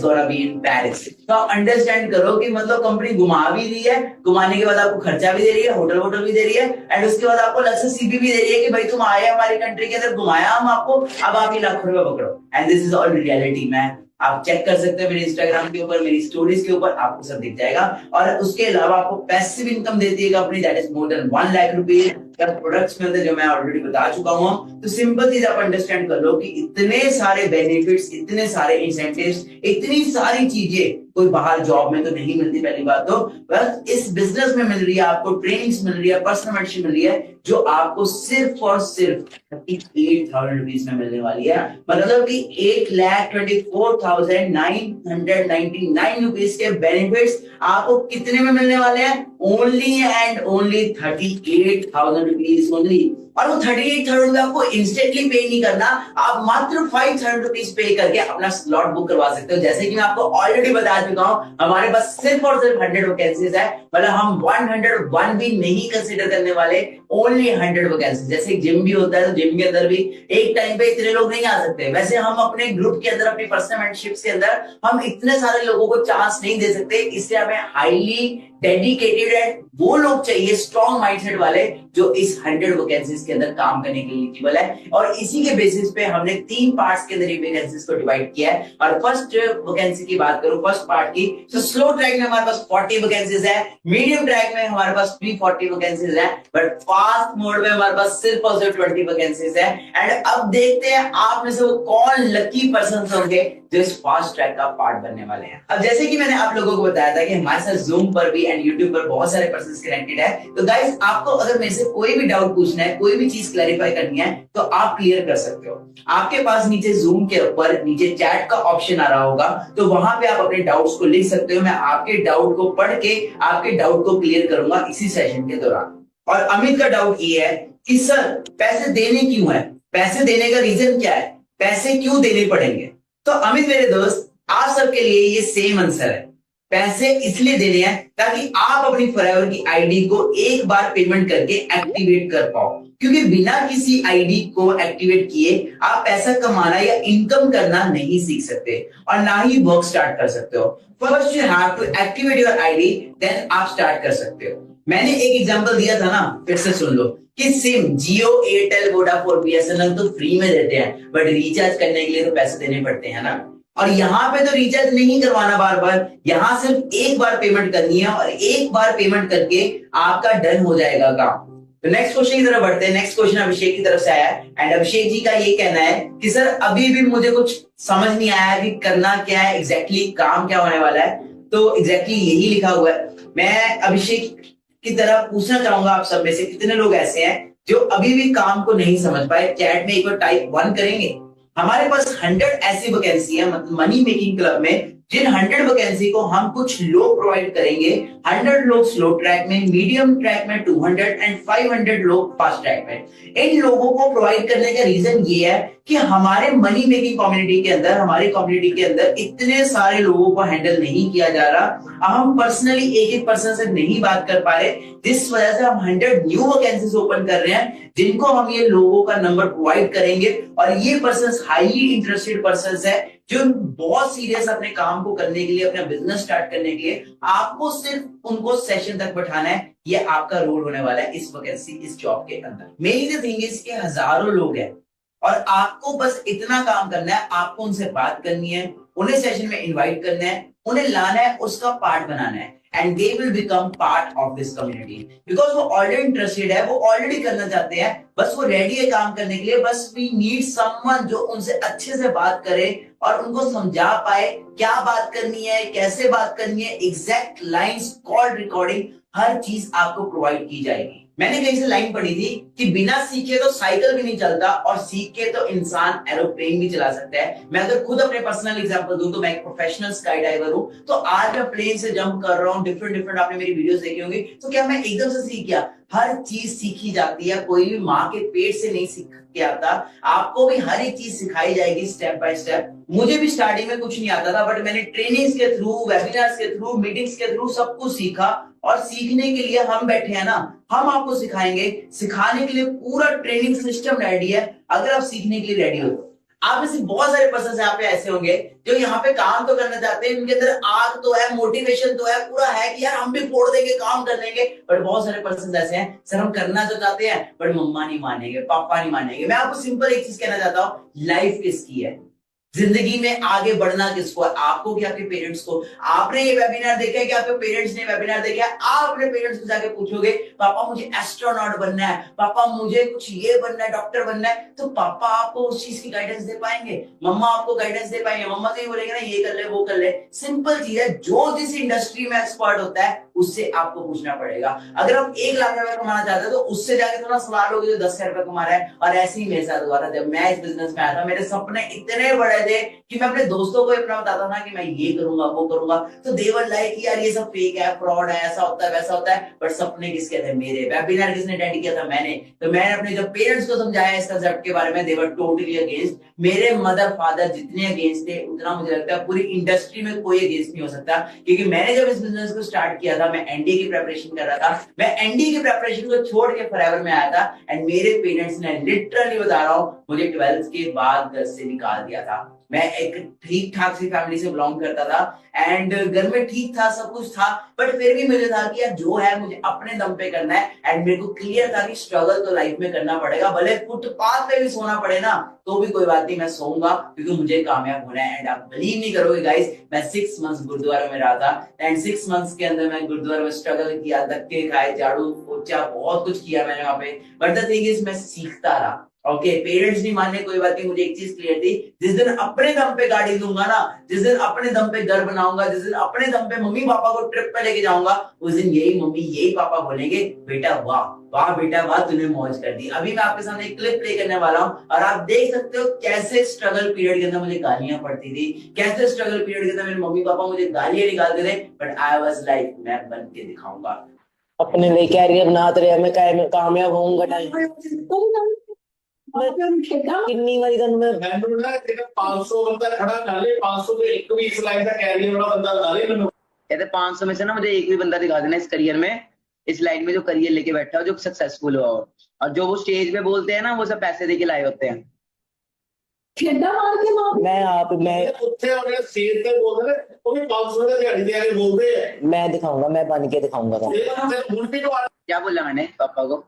gonna be in Paris. तो आप अंडरस्टैंड करो कि मतलब कंपनी घुमा भी रही है, घुमाने के बाद आपको खर्चा भी दे रही है, होटल भी दे रही है, एंड उसके बाद आपको अलग से सीबी भी दे रही है कि भाई तुम आए हमारी कंट्री के अंदर, घुमाया हम आपको, अब आप ये लाखों रुपए पकड़ो। And this is all reality. मैं आप चेक कर सकते हैं मेरे इंस्टाग्राम के ऊपर, मेरी स्टोरीज के ऊपर आपको सब दिख जाएगा। और उसके अलावा आपको पैसिव इनकम देती है company, that is more than 1 lakh rupees. Products मिलते हैं जो मैं ऑलरेडी बता चुका हूं। तो सिंपल चीज आप अंडरस्टैंड कर लो कि इतने सारे बेनिफिट्स, इतने सारे इंसेंटिव्स, इतनी सारी चीजें कोई बाहर जॉब में तो नहीं मिलती। पहली बात तो बस इस बिजनेस में मिल रही है, आपको ट्रेनिंग्स मिल रही है, पर्सनल मेंटरशिप मिल रही है, जो आपको सिर्फ और सिर्फ 38,000 रुपीज में मिलने वाली है। मतलब कि 1,24,999 रुपीज के बेनिफिट्स आपको कितने में मिलने वाले हैं? Only and only 38,000 rupees only. और वो 38,000 रुपए आपको इंस्टेंटली पे नहीं करना, आप मात्र 5,000 रुपीज पे करके अपना स्लॉट बुक करवा सकते हो। जैसे कि मैं आपको ऑलरेडी बता चुका हूं, हमारे पास सिर्फ और सिर्फ 100 वैकेंसीज है, मतलब हम 101 भी नहीं कंसीडर करने वाले, ओनली 100 वैकेंसीज। जैसे जिम भी होता है तो जिम के अंदर भी एक टाइम पे इतने लोग नहीं आ सकते, वैसे हम अपने ग्रुप के अंदर, अपनी पर्सनल मेंटरशिप्स के अंदर हम इतने सारे लोगों को चांस नहीं दे सकते, इसलिए हमें हाईली डेडिकेटेड एंड वो लोग चाहिए स्ट्रॉन्ग माइंडसेट वाले जो इस 100 वैकेंसीज के अंदर काम करने के लिए एलिजिबल है। और इसी के बेसिस पे हमने 3 पार्ट्स के अंदर ये वैकेंसीज को डिवाइड किया है। और फर्स्ट वैकेंसी की बात करूं, फर्स्ट पार्ट की, तो स्लो ट्रैक में हमारे पास 40 वैकेंसीज है, मीडियम ट्रैक में हमारे पास भी 40 वैकेंसीज है, बट फास्ट मोड में हमारे पास सिर्फ और सिर्फ 20 वैकेंसीज है। एंड अब देखते हैं आप में से वो कौन लकी पर्सन होंगे जो इस फास्ट ट्रैक का पार्ट बनने वाले हैं। अब जैसे कि मैंने आप लोगों को बताया था कि हमारे साथ जूम पर भी एंड यूट्यूब पर बहुत सारे पर्सन कनेक्टेड है, तो गाइस आपको अगर मेरे से कोई भी डाउट पूछना है, कोई भी चीज क्लैरिफाई करनी है, तो आप क्लियर कर सकते हो। आपके पास नीचे जूम के ऊपर नीचे चैट का ऑप्शन आ रहा होगा, तो वहां पे आप अपने डाउट्स को लिख सकते हो। मैं आपके डाउट को पढ़ के आपके डाउट को क्लियर करूंगा इसी सेशन के दौरान। और अमित का डाउट ये है कि सर पैसे देने क्यों है, पैसे देने का रीजन क्या है, पैसे क्यों देने पड़ेंगे? तो अमित मेरे दोस्त, आप सबके लिए ये सेम आंसर है। पैसे इसलिए देने हैं ताकि आप अपनी फॉरएवर की आईडी को एक बार पेमेंट करके एक्टिवेट कर पाओ, क्योंकि बिना किसी आईडी को एक्टिवेट किए आप पैसा कमाना या इनकम करना नहीं सीख सकते और ना ही वर्क स्टार्ट कर सकते हो। First you have to activate your ID, then आप स्टार्ट कर सकते हो। मैंने एक एग्जांपल दिया था ना, फिर से सुन लो कि सिम जियो, एयरटेल, वोडाफोन, बीएसएनएल तो फ्री में देते हैं, बट रिचार्ज करने के लिए तो पैसे देने पड़ते हैं ना। और यहाँ पे तो रिचार्ज नहीं करवाना बार बार, यहाँ सिर्फ एक बार पेमेंट करनी है और एक बार पेमेंट करके आपका डन हो जाएगा काम। तो नेक्स्ट क्वेश्चन की तरफ बढ़ते हैं। नेक्स्ट क्वेश्चन अभिषेक की तरफ से आया है एंड अभिषेक जी का ये कहना है कि सर अभी भी मुझे कुछ समझ नहीं आया कि करना क्या है, एग्जैक्टली काम क्या होने वाला है। तो एग्जैक्टली यही लिखा हुआ है। मैं अभिषेक की तरह पूछना चाहूंगा आप सब में से कितने लोग ऐसे हैं जो अभी भी काम को नहीं समझ पाए। चैट में एक बार टाइप 1 करेंगे। हमारे पास 100 ऐसी वैकेंसी है मनी मेकिंग क्लब में, जिन 100 वैकेंसी को हम कुछ लोग प्रोवाइड करेंगे। 100 लोग स्लो ट्रैक में, मीडियम ट्रैक में 200 एंड 500 लोग फास्ट ट्रैक में। इन लोगों को प्रोवाइड करने का रीजन ये है कि हमारे मनी मेकिंग कम्युनिटी के अंदर, हमारी कम्युनिटी के अंदर इतने सारे लोगों को हैंडल नहीं किया जा रहा। हम पर्सनली एक पर्सन से नहीं बात कर पा रहे, जिस वजह से हम 100 न्यू वैकेंसीज ओपन कर रहे हैं, जिनको हम ये लोगों का नंबर प्रोवाइड करेंगे। और ये पर्सन हाईली इंटरेस्टेड पर्सन है जो बहुत सीरियस अपने काम को करने के लिए, अपना बिजनेस स्टार्ट करने के लिए। आपको सिर्फ उनको सेशन तक बैठाना है, ये आपका रोल होने वाला है इस वैकेंसी, इस जॉब के अंदर। मेरी जो थिंग इज के हजारों लोग हैं और आपको बस इतना काम करना है, आपको उनसे बात करनी है, उन्हें सेशन में इनवाइट करना है, उन्हें लाना है, उसका पार्ट बनाना है, and they will become part of this community. Because वो ऑलरेडी इंटरेस्टेड है, वो ऑलरेडी करना चाहते हैं, बस वो रेडी है काम करने के लिए। बस वी नीड समवन जो उनसे अच्छे से बात करे और उनको समझा पाए क्या बात करनी है, कैसे बात करनी है, एग्जैक्ट लाइंस, कॉल रिकॉर्डिंग, हर चीज आपको प्रोवाइड की जाएगी। मैंने कहीं से लाइन पढ़ी थी कि बिना सीखे तो साइकिल भी नहीं चलता और सीख के तो इंसान एरोप्लेन भी चला सकता है। मैं अगर खुद अपने पर्सनल एग्जांपल दूं तो मैं एक प्रोफेशनल स्काई डाइवर हूं। तो आज मैं प्लेन से जंप कर रहा हूं, डिफरेंट आपने मेरी वीडियोस देखी होंगी। तो क्या मैं एकदम से सीख गया? हर चीज सीखी जाती है, कोई भी माँ के पेट से नहीं सीख के आता। आपको भी हर एक चीज सिखाई जाएगी स्टेप बाय स्टेप। मुझे भी स्टार्टिंग में कुछ नहीं आता था, बट मैंने ट्रेनिंग्स के थ्रू, वेबिनार्स के थ्रू, मीटिंग्स के थ्रू सब कुछ सीखा। और सीखने के लिए हम बैठे हैं ना, हम आपको सिखाएंगे। सिखाने के लिए पूरा ट्रेनिंग सिस्टम रेडी है, अगर आप सीखने के लिए रेडी हो तो। आप में से बहुत सारे पर्सन यहाँ पे ऐसे होंगे जो यहाँ पे काम तो करना चाहते हैं, उनके अंदर आग तो है, मोटिवेशन तो है, पूरा है कि यार हम भी फोड़ देंगे, काम कर लेंगे। बट बहुत सारे पर्सन ऐसे हैं, सर हम करना तो चाहते हैं बट मम्मा नहीं मानेंगे, पापा नहीं मानेंगे। मैं आपको सिंपल एक चीज कहना चाहता हूँ, लाइफ किसकी है, जिंदगी में आगे बढ़ना किसको है, आपको कि आपके पेरेंट्स को। आपने ये वेबिनार देखा है कि आपके पेरेंट्स ने वेबिनार देखा है? आप अपने पेरेंट्स को जाके पूछोगे पापा मुझे एस्ट्रोनॉट बनना है, पापा मुझे कुछ ये बनना है, डॉक्टर बनना है, तो पापा आपको उस चीज की गाइडेंस दे पाएंगे, मम्मा आपको गाइडेंस दे पाएंगे। मम्मा तो ये बोलेंगे ना ये कर ले वो कर ले। सिंपल चीज है, जो जिस इंडस्ट्री में एक्सपर्ट होता है उससे आपको पूछना पड़ेगा। अगर आप 1 लाख रुपए कमाना चाहते हो तो उससे जाके थोड़ा सवाल होगी जो 10,000 रुपए कमा रहा है। और ऐसे ही मेरे साथ हुआ था, जब मैं इस बिजनेस में आया था, मेरे सपने इतने बड़े कहते हैं कि मैं अपने दोस्तों को अपना बताता था कि मैं ये करूंगा वो करूंगा, तो दे वर लाइक यार ये सब फेक है, फ्रॉड है, ऐसा होता है वैसा होता है। बट सपने किसके थे? मेरे। वेबिनार किसने अटेंड किया था? मैंने। तो मैंने अपने जब पेरेंट्स को समझाया इस कंसेप्ट के बारे में, दे वर टोटली अगेंस्ट। मेरे मदर फादर जितने अगेंस्ट थे, उतना मुझे लगता है पूरी इंडस्ट्री में कोई अगेंस्ट नहीं हो सकता। क्योंकि मैंने जब इस बिजनेस को स्टार्ट किया था, मैं एनडीए की प्रेपरेशन कर रहा था, मैं एनडीए की प्रेपरेशन को छोड़ के फॉरएवर में आया था। एंड मेरे पेरेंट्स ने, लिटरली बता रहा हूँ, मुझे 12th के बाद घर से निकाल दिया था। मैं एक ठीक ठाक सी फैमिली से बिलोंग करता था एंड घर में ठीक था, सब कुछ था, बट फिर भी मुझे था कि यार जो है मुझे अपने दम पे करना है। एंड मेरे को क्लियर था कि स्ट्रगल तो लाइफ में करना पड़ेगा, भले फुटपाथ पे भी सोना पड़े ना तो भी कोई बात नहीं, मैं सोऊंगा, क्योंकि मुझे कामयाब होना है। एंड आप बिलीव नहीं करोगे गाइस, मैं 6 मंथ्स गुरुद्वारा में रहा था एंड 6 मंथ्स के अंदर मैं गुरुद्वारा में स्ट्रगल किया, धक्के खाए, झाड़ू पोछा, बहुत कुछ किया मैंने वहां पे। बट द थिंग इज, मैं सीखता रहा। ओके, पेरेंट्स नहीं माने कोई बात नहीं, मुझे एक चीज क्लियर थी, जिस दिन अपने दम पे गाड़ी लूंगा ना, जिस दिन अपने दम पे घर बनाऊंगा, जिस दिन अपने दम पे मम्मी पापा को ट्रिप पे लेके जाऊंगा, उस दिन यही मम्मी यही पापा बोलेंगे, बेटा वाह वाह बेटा वाह, तूने मौज कर दी। अभी मैं आपके सामने एक क्लिप प्ले करने वाला हूँ और आप देख सकते हो कैसे स्ट्रगल पीरियड के अंदर मुझे गालियां पड़ती थी, कैसे स्ट्रगल पीरियड के अंदर मेरे मम्मी पापा मुझे गालियां निकालते थे, बट आई वाज लाइक मैं बन के दिखाऊंगा। अपने लिए कैरियर बनाते रहे, मैं कामयाब होऊंगा। कितनी बारी ਤੁਹਾਨੂੰ ਮੈਂ ਮੈਨੂੰ ਨਾ ਤੇਰਾ 500 ਬੰਦਾ खड़ा कर ले, 500 पे एक भी इस लाइन का कैरियर वाला बंदा ला ले ਮੈਨੂੰ। कहते 500 में से ना मुझे एक भी बंदा दिखा देना इस करियर में, इस लाइन में जो करियर लेके बैठा हो, जो सक्सेसफुल हुआ हो। और जो वो स्टेज पे बोलते हैं ना, वो सब पैसे दे के लाए होते हैं। मैं ਉੱਥੇ ਉਹਨੇ ਸੀਟ ਤੇ ਬੋਲਦੇ ਨੇ, ਉਹ ਵੀ 500 ਦੇ ਦਿਹਾੜੀ ਦੇ ਕੇ ਬੋਲਦੇ ਆ। मैं दिखाऊंगा, मैं बन के दिखाऊंगा। क्या बोला मैंने पापा को?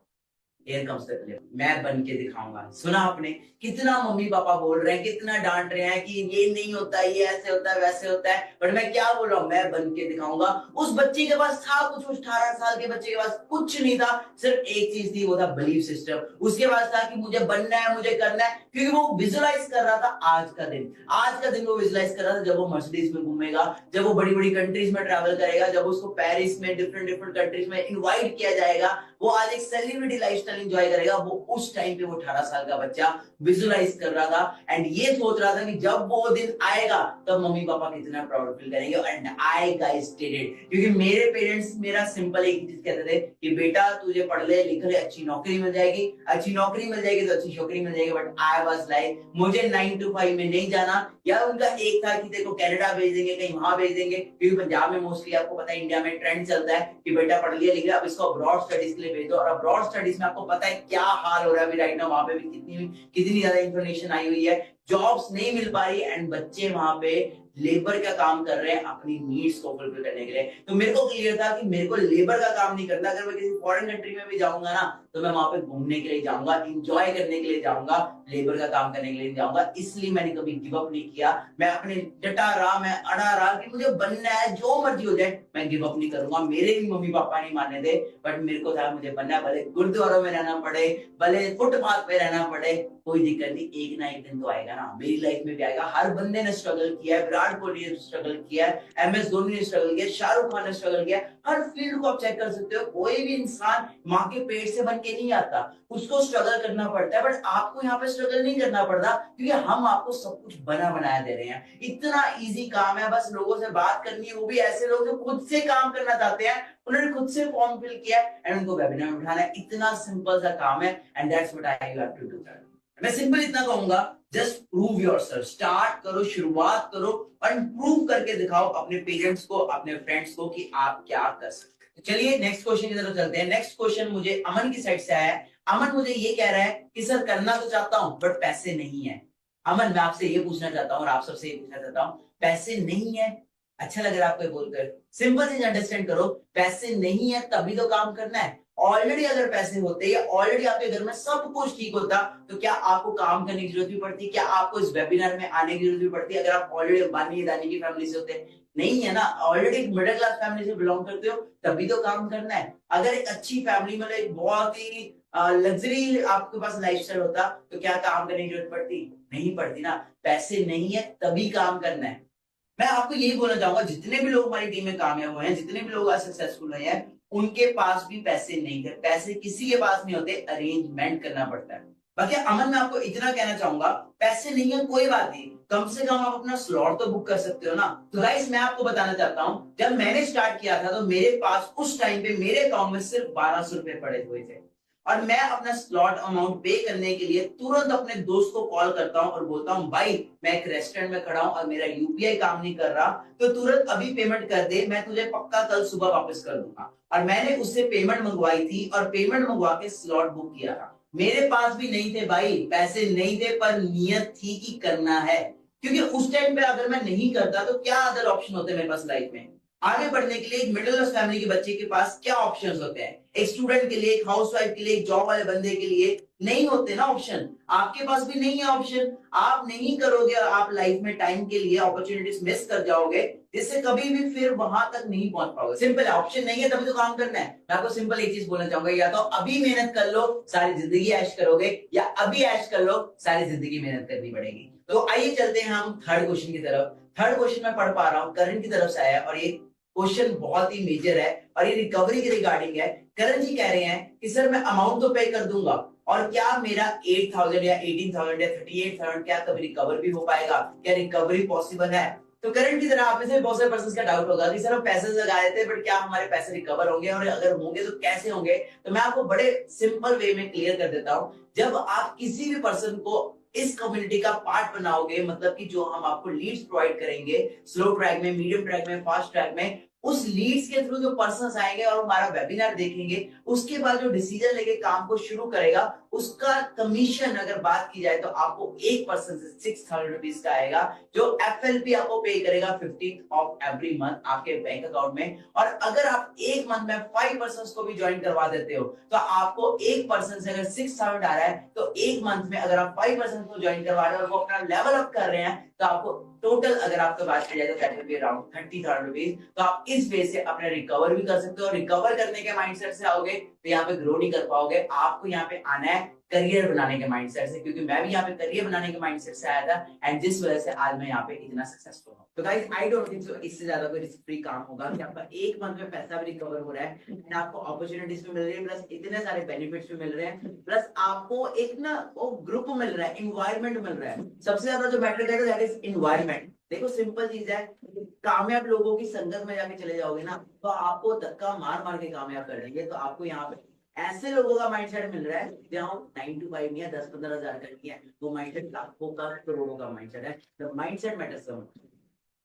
Here comes the clip. मैं बन के दिखाऊंगा। सुना आपने कितना मम्मी पापा बोल रहे हैं, कितना डांट रहे हैं कि ये नहीं होता, ये ऐसे होता है वैसे होता है, बट मैं क्या बोल रहा हूँ, मैं बन के दिखाऊंगा। उस बच्चे के पास था कुछ, उस 18 साल के बच्चे के पास कुछ नहीं था, सिर्फ एक चीज थी, वो था बिलीफ सिस्टम। उसके पास था कि मुझे बनना है, मुझे करना है, क्योंकि वो विजुअलाइज कर रहा था आज का दिन। आज का दिन वो विजुअलाइज कर रहा था जब वो मर्सिडीज में घूमेगा, जब वो बड़ी बड़ी कंट्रीज में ट्रैवल करेगा, जब उसको पेरिस में डिफरेंट कंट्रीज में इन्वाइट किया जाएगा, वो आज एक सेलिब्रिटी लाइफस्टाइल एंजॉय करेगा। वो उस टाइम पे वो 18 साल का बच्चा विजुअलाइज कर रहा था एंड ये सोच रहा था कि जब वो दिन आएगा तब मम्मी पापा कितना प्राउड फील करेंगे। And I guys did it, क्योंकि मेरे पेरेंट्स मेरा सिंपल एक चीज कहते थे कि बेटा तुझे पढ़ ले लिख ले, अच्छी नौकरी मिल जाएगी, अच्छी नौकरी मिल जाएगी तो अच्छी छोकरी मिल जाएगी। बट आई वाज लाइक मुझे 9 to 5 में नहीं जाना। या उनका एक था कि देखो कनाडा भेज देंगे, कहीं वहां भेज देंगे, क्योंकि पंजाब में मोस्टली आपको पता है इंडिया में ट्रेंड चलता है कि बेटा पढ़ लिया लिख लिया, अब इसको अब्रॉड स्टडीज के लिए भेज दो। और अब्रॉड स्टडीज में आपको पता है क्या हाल हो रहा है अभी राइट नाउ, वहां पे भी कितनी ज्यादा इंफॉर्मेशन आई हुई है, जॉब्स नहीं मिल पा रही एंड बच्चे वहां पे लेबर का काम कर रहे हैं अपनी नीड्स को फुलफिल करने के लिए। तो मेरे को क्लियर था कि मेरे को लेबर का काम नहीं करना। अगर मैं किसी फॉरेन कंट्री में भी जाऊंगा ना, तो मैं वहां पे घूमने के लिए जाऊंगा, एंजॉय करने के लिए जाऊंगा, लेबर का काम करने के लिए जाऊंगा। इसलिए मैंने कभी गिव अप नहीं किया। मैं अपने डटा रहा, मैं अड़ा रहा कि मुझे बनना है, जो मर्जी हो जाए मैं गिव अप नहीं करूंगा। मेरे भी मम्मी पापा नहीं माने थे, बट मेरे को था मुझे बनना है, भले गुरुद्वारों में रहना पड़े, भले फुटपाथ पे रहना पड़े, कोई दिक्कत नहीं, एक ना एक दिन तो आएगा ना, मेरी लाइफ में भी आएगा। हर बंदे ने स्ट्रगल किया है, विराट कोहली ने स्ट्रगल किया है, एमएस धोनी ने स्ट्रगल किया, शाहरुख खान ने स्ट्रगल किया। हर फील्ड को आप चेक कर सकते हो, कोई भी इंसान माँ के पेट से बन के नहीं आता, उसको स्ट्रगल करना पड़ता है। बट आपको यहाँ पे स्ट्रगल नहीं करना पड़ता, क्योंकि हम आपको सब कुछ बना बनाया दे रहे हैं। इतना इजी काम है, बस लोगों से बात करनी है, वो भी ऐसे लोग जो खुद से काम करना चाहते हैं, उन्होंने खुद से फॉर्म फिल किया एंड उनको वेबिनार में उठाना है। इतना सिंपल सा काम है and that's what I have to do. मैं सिंपल इतना कहूंगा, जस्ट प्रूव योरसेल्फ, स्टार्ट करो, शुरुआत करो और प्रूव करके दिखाओ अपने पेरेंट्स को, अपने फ्रेंड्स को कि आप क्या कर सकते हैं। तो चलिए नेक्स्ट क्वेश्चन की तरफ चलते हैं। नेक्स्ट क्वेश्चन मुझे अमन की साइड से आया है। अमन मुझे ये कह रहा है कि सर करना तो चाहता हूं बट पैसे नहीं है। अमन मैं आपसे ये पूछना चाहता हूँ और आप सबसे ये पूछना चाहता हूँ, पैसे नहीं है, अच्छा लग रहा है आपको ये बोलकर? सिंपल चीज अंडरस्टैंड करो, पैसे नहीं है तभी तो काम करना है। ऑलरेडी अगर पैसे होते या ऑलरेडी आपके घर में सब कुछ ठीक होता, तो क्या आपको काम करने की जरूरत भी पड़ती? क्या आपको इस वेबिनार में आने की जरूरत भी पड़ती अगर आप ऑलरेडी अंबानी अदानी की फैमिली से होते? नहीं है ना, ऑलरेडी मिडिल क्लास फैमिली से बिलोंग करते हो तभी तो काम करना है। अगर एक अच्छी फैमिली मतलब एक बहुत ही लग्जरी आपके पास लाइफस्टाइल होता तो क्या काम करने की जरूरत पड़ती? नहीं पड़ती ना। पैसे नहीं है तभी काम करना है। मैं आपको यही बोलना चाहूंगा, जितने भी लोग हमारी टीम में कामयाब हुए हैं, जितने भी लोग आज सक्सेसफुल हुए हैं, उनके पास भी पैसे नहीं थे। पैसे किसी के पास नहीं होते, अरेंजमेंट करना पड़ता है। बाकी अमन मैं आपको इतना कहना चाहूंगा, पैसे नहीं है कोई बात नहीं, कम से कम आप अपना स्लॉट तो बुक कर सकते हो ना। तो गाइस मैं आपको बताना चाहता हूँ, जब मैंने स्टार्ट किया था तो मेरे पास उस टाइम पे मेरे अकाउंट में सिर्फ 1200 रुपए पड़े हुए थे, और मैं अपना स्लॉट अमाउंट पे करने के लिए तुरंत अपने दोस्त को कॉल करता हूँ और बोलता हूँ भाई मैं एक रेस्टोरेंट में खड़ा हूँ और मेरा यूपीआई काम नहीं कर रहा, तो तुरंत अभी पेमेंट कर दे, मैं तुझे पक्का कल सुबह वापस कर दूंगा। और मैंने उससे पेमेंट मंगवाई थी और पेमेंट मंगवा के स्लॉट बुक किया था। मेरे पास भी नहीं थे भाई, पैसे नहीं थे, पर नियत थी कि करना है, क्योंकि उस टाइम पे अगर मैं नहीं करता तो क्या अदर ऑप्शन होते मेरे पास लाइफ में आगे बढ़ने के लिए। एक मिडिल क्लास फैमिली के बच्चे के पास क्या ऑप्शंस होते हैं, एक स्टूडेंट के लिए, एक हाउसवाइफ के लिए, एक जॉब वाले बंदे के लिए नहीं होते ना ऑप्शन। आपके पास भी नहीं है ऑप्शन, आप नहीं करोगे, आप लाइफ में टाइम के लिए अपॉर्चुनिटीज मिस कर जाओगे, जिससे कभी भी फिर वहां तक नहीं पहुंच पाओगे। सिंपल है, ऑप्शन नहीं है तभी तो काम करना है। मैं आपको सिंपल एक चीज बोलना चाहूंगा, या तो अभी मेहनत कर लो सारी जिंदगी ऐश करोगे, या अभी ऐश कर लो सारी जिंदगी मेहनत करनी पड़ेगी। तो आइए चलते हैं हम थर्ड क्वेश्चन की तरफ। थर्ड क्वेश्चन मैं पढ़ पा रहा हूँ, करण की तरफ से आया है, और ये क्वेश्चन बहुत ही मेजर है और ये रिकवरी के रिगार्डिंग है। करण जी कह रहे हैं कि सर मैं अमाउंट तो पे कर दूंगा, और क्या मेरा 8000 या 18000 या 38000 क्या कभी रिकवर भी हो पाएगा, क्या रिकवरी पॉसिबल है? तो करण की तरह आप में से बहुत सारे पर्सन का डाउट होगा कि सर हम पैसे लगाए थे बट क्या हमारे पैसे रिकवर होंगे, और अगर होंगे तो कैसे होंगे? तो मैं आपको बड़े सिंपल वे में क्लियर कर देता हूं। जब आप किसी भी पर्सन को इस कम्युनिटी का पार्ट बनाओगे, मतलब कि जो हम आपको लीड्स प्रोवाइड करेंगे स्लो ट्रैक में, मीडियम ट्रैक में, फास्ट ट्रैक में, उस लीड्स के थ्रू जो पर्सन्स आएंगे और हमारा वेबिनार देखेंगे, उसके बाद जो डिसीजन लेके काम को शुरू करेगा, उसका कमीशन अगर बात की जाए तो आपको एक पर्सन से 6000 रुपीज का आएगा, जो एफएलपी आपको पे करेगा 15th ऑफ एवरी मंथ आपके बैंक अकाउंट में। और अगर आप एक मंथ में 5 पर्सन को भी ज्वाइन करवा देते हो, तो आपको एक पर्सन से अगर 6000 आ रहा है, तो एक मंथ में अगर आप 5 पर्सन को ज्वाइन करवा रहे हो और वो अपना लेवल अप कर रहे हैं, तो आपको टोटल अगर आपको बात की जाए तो that will be around 30,000 rupees. तो आप इस वे से अपने रिकवर भी कर सकते हो। रिकवर करने के माइंडसेट से आओगे तो यहाँ पे ग्रो नहीं कर पाओगे, आपको यहाँ पे आना है करियर बनाने के माइंडसेट से, क्योंकि मैं भी यहाँ पे करियर बनाने के माइंडसेट से आया था, एंड जिस वजह से आज मैं यहाँ पे इतना सक्सेसफुल हूँ। तो guys I don't think so इससे ज्यादा कोई रिस्क फ्री काम होगा कि आपका एक मंथ में पैसा भी रिकवर हो रहा है, एंड आपको अपॉर्चुनिटीज भी मिल रही है, प्लस इतने सारे बेनिफिट्स भी मिल रहे हैं, प्लस आपको एक ना वो ग्रुप मिल रहा है, इन्वायरमेंट मिल रहा है। सबसे ज्यादा जो मैटर करेगा दैट इज इन्वायरमेंट। देखो सिंपल चीज है, कामयाब लोगों की संगत में जाके चले जाओगे ना, तो आपको धक्का मार मार के कामयाब कर देंगे। तो आपको यहाँ पे ऐसे लोगों का माइंडसेट मिल रहा है जहाँ 9 to 5 या 10-15 हजार का नहीं है, वो माइंडसेट लाखों का, करोड़ों का माइंडसेट है। The mindset matters so much.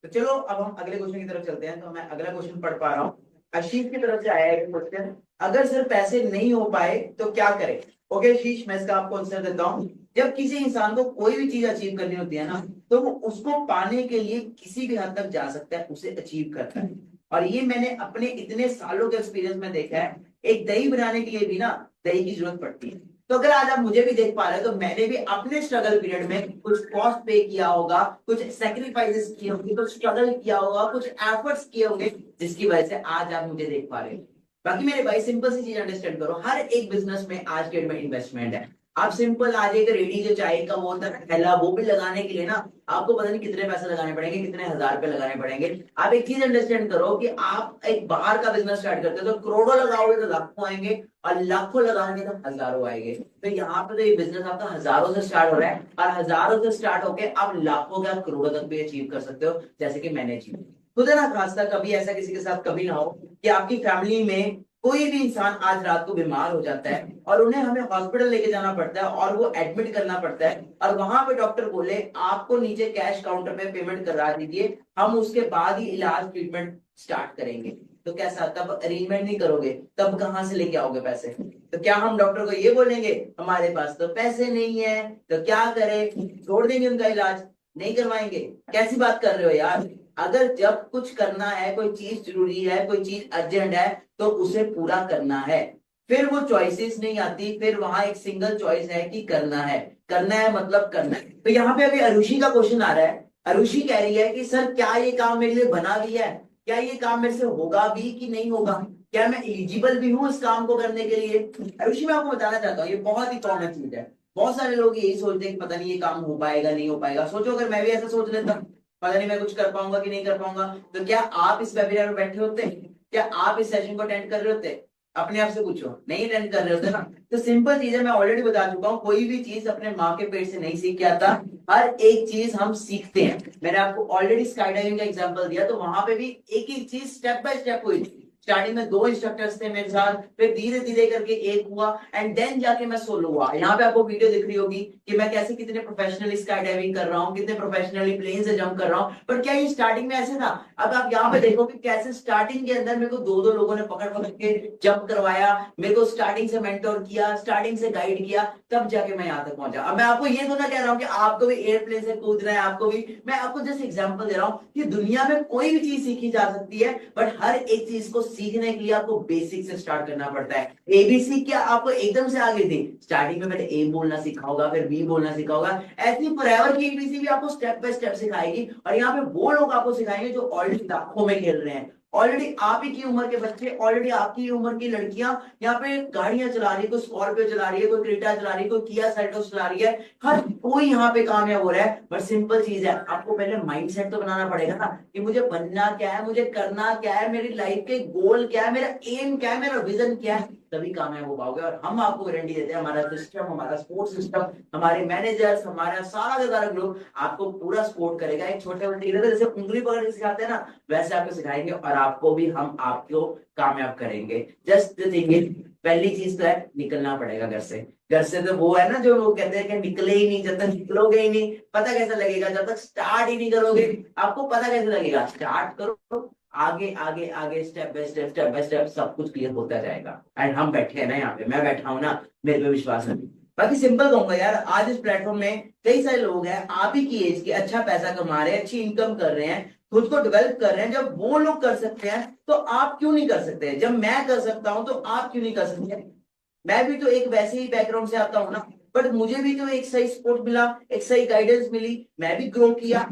तो चलो अब हम अगले क्वेश्चन की तरफ चलते हैं। तो मैं अगला क्वेश्चन पढ़ पा रहा हूँ, आशीष की तरफ से आया है क्वेश्चन, अगर सर पैसे नहीं हो पाए तो क्या करें? ओके आशीष, मैं इसका आपको आंसर देता हूँ। जब किसी इंसान को कोई भी चीज अचीव करनी होती है ना, तो वो उसको पाने के लिए किसी भी हद तक जा सकता है, उसे अचीव करता है। और ये मैंने अपने इतने सालों के एक्सपीरियंस में देखा है। एक दही बनाने के लिए भी ना दही की जरूरत पड़ती है। तो अगर आज आप मुझे भी देख पा रहे हो, तो मैंने भी अपने स्ट्रगल पीरियड में कुछ कॉस्ट पे किया होगा, कुछ सेक्रीफाइसेस किए होंगे, कुछ स्ट्रगल किया होगा, कुछ एफर्ट्स किए होंगे, जिसकी वजह से आज आप मुझे देख पा रहे हो। बाकी मेरे भाई सिंपल सी चीज अंडरस्टैंड करो, हर एक बिजनेस में आज के डेट में इन्वेस्टमेंट है। आप सिंपल आज एक रेडी जो चाय का वो होता है ठेला, वो भी लगाने के लिए ना आपको पता नहीं कितने पैसे लगाने पड़ेंगे, कितने हजार रुपए लगाने पड़ेंगे। आप एक चीज अंडरस्टैंड करो कि आप एक बाहर का बिजनेस स्टार्ट करते हो तो करोड़ों लगाओगे तो लाखों आएंगे, और लाखों लगाएंगे तो हजारों आएंगे। तो यहाँ पे तो ये बिजनेस आपका हजारों से स्टार्ट हो रहा है, और हजारों से स्टार्ट होके आप लाखों का करोड़ों तक भी अचीव कर सकते हो, जैसे कि मैंने अचीव। खुदा ना खास्ता कभी ऐसा किसी के साथ कभी ना हो कि आपकी फैमिली में कोई भी इंसान आज रात को बीमार हो जाता है और उन्हें हमें हॉस्पिटल लेके जाना पड़ता है और वो एडमिट करना पड़ता है, और वहां पे डॉक्टर बोले आपको नीचे कैश काउंटर पे पेमेंट करा दीजिए, हम उसके बाद ही इलाज ट्रीटमेंट स्टार्ट करेंगे। तो कैसा, तब अरेंजमेंट नहीं करोगे, तब कहां से लेके आओगे पैसे? तो क्या हम डॉक्टर को ये बोलेंगे हमारे पास तो पैसे नहीं है, तो क्या करें, छोड़ देंगे उनका इलाज, नहीं करवाएंगे? कैसी बात कर रहे हो यार? अगर जब कुछ करना है, कोई चीज जरूरी है, कोई चीज अर्जेंट है, तो उसे पूरा करना है। फिर वो चॉइसेस नहीं आती, फिर वहां एक सिंगल चॉइस है कि करना है। करना है मतलब करना है। तो यहाँ पे अभी अरुषि का क्वेश्चन आ रहा है। अरुषि कह रही है कि सर क्या ये काम मेरे लिए बना भी है, क्या ये काम मेरे से होगा भी कि नहीं होगा, क्या मैं एलिजिबल भी हूँ इस काम को करने के लिए? अरुषि मैं आपको बताना चाहता हूँ, ये बहुत ही कॉमन चीज है। बहुत सारे लोग यही सोचते हैं कि पता नहीं ये काम हो पाएगा नहीं हो पाएगा। सोचो अगर मैं भी ऐसा सोच लेता, पता नहीं मैं कुछ कर पाऊंगा कि नहीं कर पाऊंगा, तो क्या आप इस वेबिनार में बैठे होते? क्या आप इस सेशन को अटेंड कर रहे होते? अपने आप से पूछो, नहीं लर्न कर रहे होते ना। तो सिंपल चीज है, मैं ऑलरेडी बता चुका हूँ, कोई भी चीज अपने माँ के पेट से नहीं सीख के आता, हर एक चीज हम सीखते हैं। मैंने आपको ऑलरेडी स्काई डाइविंग का एग्जांपल दिया, तो वहां पे भी एक एक चीज स्टेप बाय स्टेप हुई थी। स्टार्टिंग में 2 इंस्ट्रक्टर्स थे मेरे साथ, फिर धीरे धीरे करके एक हुआ, एंड देन जाके मैं सोलो हुआ। यहाँ पे आपको वीडियो दिख रही होगी कि मैं कैसे कितने प्रोफेशनली स्काई डाइविंग कर रहा हूँ, कितने प्रोफेशनली प्लेन से जंप कर रहा हूँ। पर क्या ये स्टार्टिंग में ऐसे था? अब आप यहाँ पे देखो कि कैसे स्टार्टिंग के अंदर मेरे को 2-2 लोगों ने पकड़ पकड़ के जंप करवाया, मेरे को स्टार्टिंग से मेंटोर किया, स्टार्टिंग से गाइड किया, तब जाके मैं यहाँ तक पहुंचा। अब मैं आपको ये तो ना कह रहा हूँ कि आपको भी एयरप्लेन से कूदना है, आपको भी, मैं आपको जस्ट एग्जांपल दे रहा हूँ कि दुनिया में कोई भी चीज सीखी जा सकती है, बट हर एक चीज को सीखने के लिए आपको बेसिक से स्टार्ट करना पड़ता है। एबीसी क्या आपको एकदम से आगे थी? स्टार्टिंग में मैंने ए बोलना सीखा होगा, फिर बी बोलना सीखा होगा, ऐसी फॉरएवर की एबीसी भी आपको स्टेप बाय स्टेप सिखाएगी। और यहाँ पे वो लोग आपको सिखाएंगे जो ऑलरेडी लाखों में खेल रहे हैं, ऑलरेडी आप ही की उम्र के बच्चे, ऑलरेडी आपकी उम्र की लड़कियां यहाँ पे गाड़ियां चला रही है, कोई स्कॉर्पियो चला रही है, कोई क्रेटा चला रही है, कोई किया सेल्टोस चला रही है, हर कोई यहाँ पे कामयाब हो रहा है। बट सिंपल चीज है, आपको पहले माइंडसेट तो बनाना पड़ेगा ना कि मुझे बनना क्या है, मुझे करना क्या है, मेरी लाइफ के गोल क्या है, मेरा एम क्या है, मेरा विजन क्या है, तभी कामयाब हो पाओगे। और हम आपको गारंटी देते हैं, हमारा सिस्टम, हमारा सपोर्ट सिस्टम, हमारे मैनेजर्स, हमारा सारा का सारा ग्रुप आपको पूरा सपोर्ट करेगा। एक छोटे बच्चे की तरह जैसे उंगली पकड़ के सिखाते हैं ना, वैसे आपको सिखाएंगे, और आपको भी हम आपको कामयाब करेंगे। जस्ट थिंग, पहली चीज तो है निकलना पड़ेगा घर से। घर से तो वो है ना जो लोग कहते हैं कि निकले ही नहीं, जब तक निकलोगे ही नहीं पता कैसे लगेगा, जब तक स्टार्ट ही नहीं करोगे आपको पता कैसे लगेगा। स्टार्ट करो, आगे आगे आगे, स्टेप बाय स्टेप सब कुछ क्लियर होता जाएगा। एंड हम बैठे हैं ना यहाँ पे, मैं बैठा हूं ना, मेरे पे विश्वास है। बाकी सिंपल कहूंगा यार, आज इस प्लेटफॉर्म में कई सारे लोग हैं आप ही की एज के, अच्छा पैसा कमा रहे हैं, अच्छी इनकम कर रहे हैं, खुद को डेवलप कर रहे हैं। जब वो लोग कर सकते हैं तो आप क्यों नहीं कर सकते? जब मैं कर सकता हूं तो आप क्यों नहीं कर सकते? मैं भी तो एक वैसे ही बैकग्राउंड से आता हूं ना, बट मुझे भी तो एक सही सपोर्ट मिला, एक सही गाइडेंस मिली, मैं भी ग्रो किया।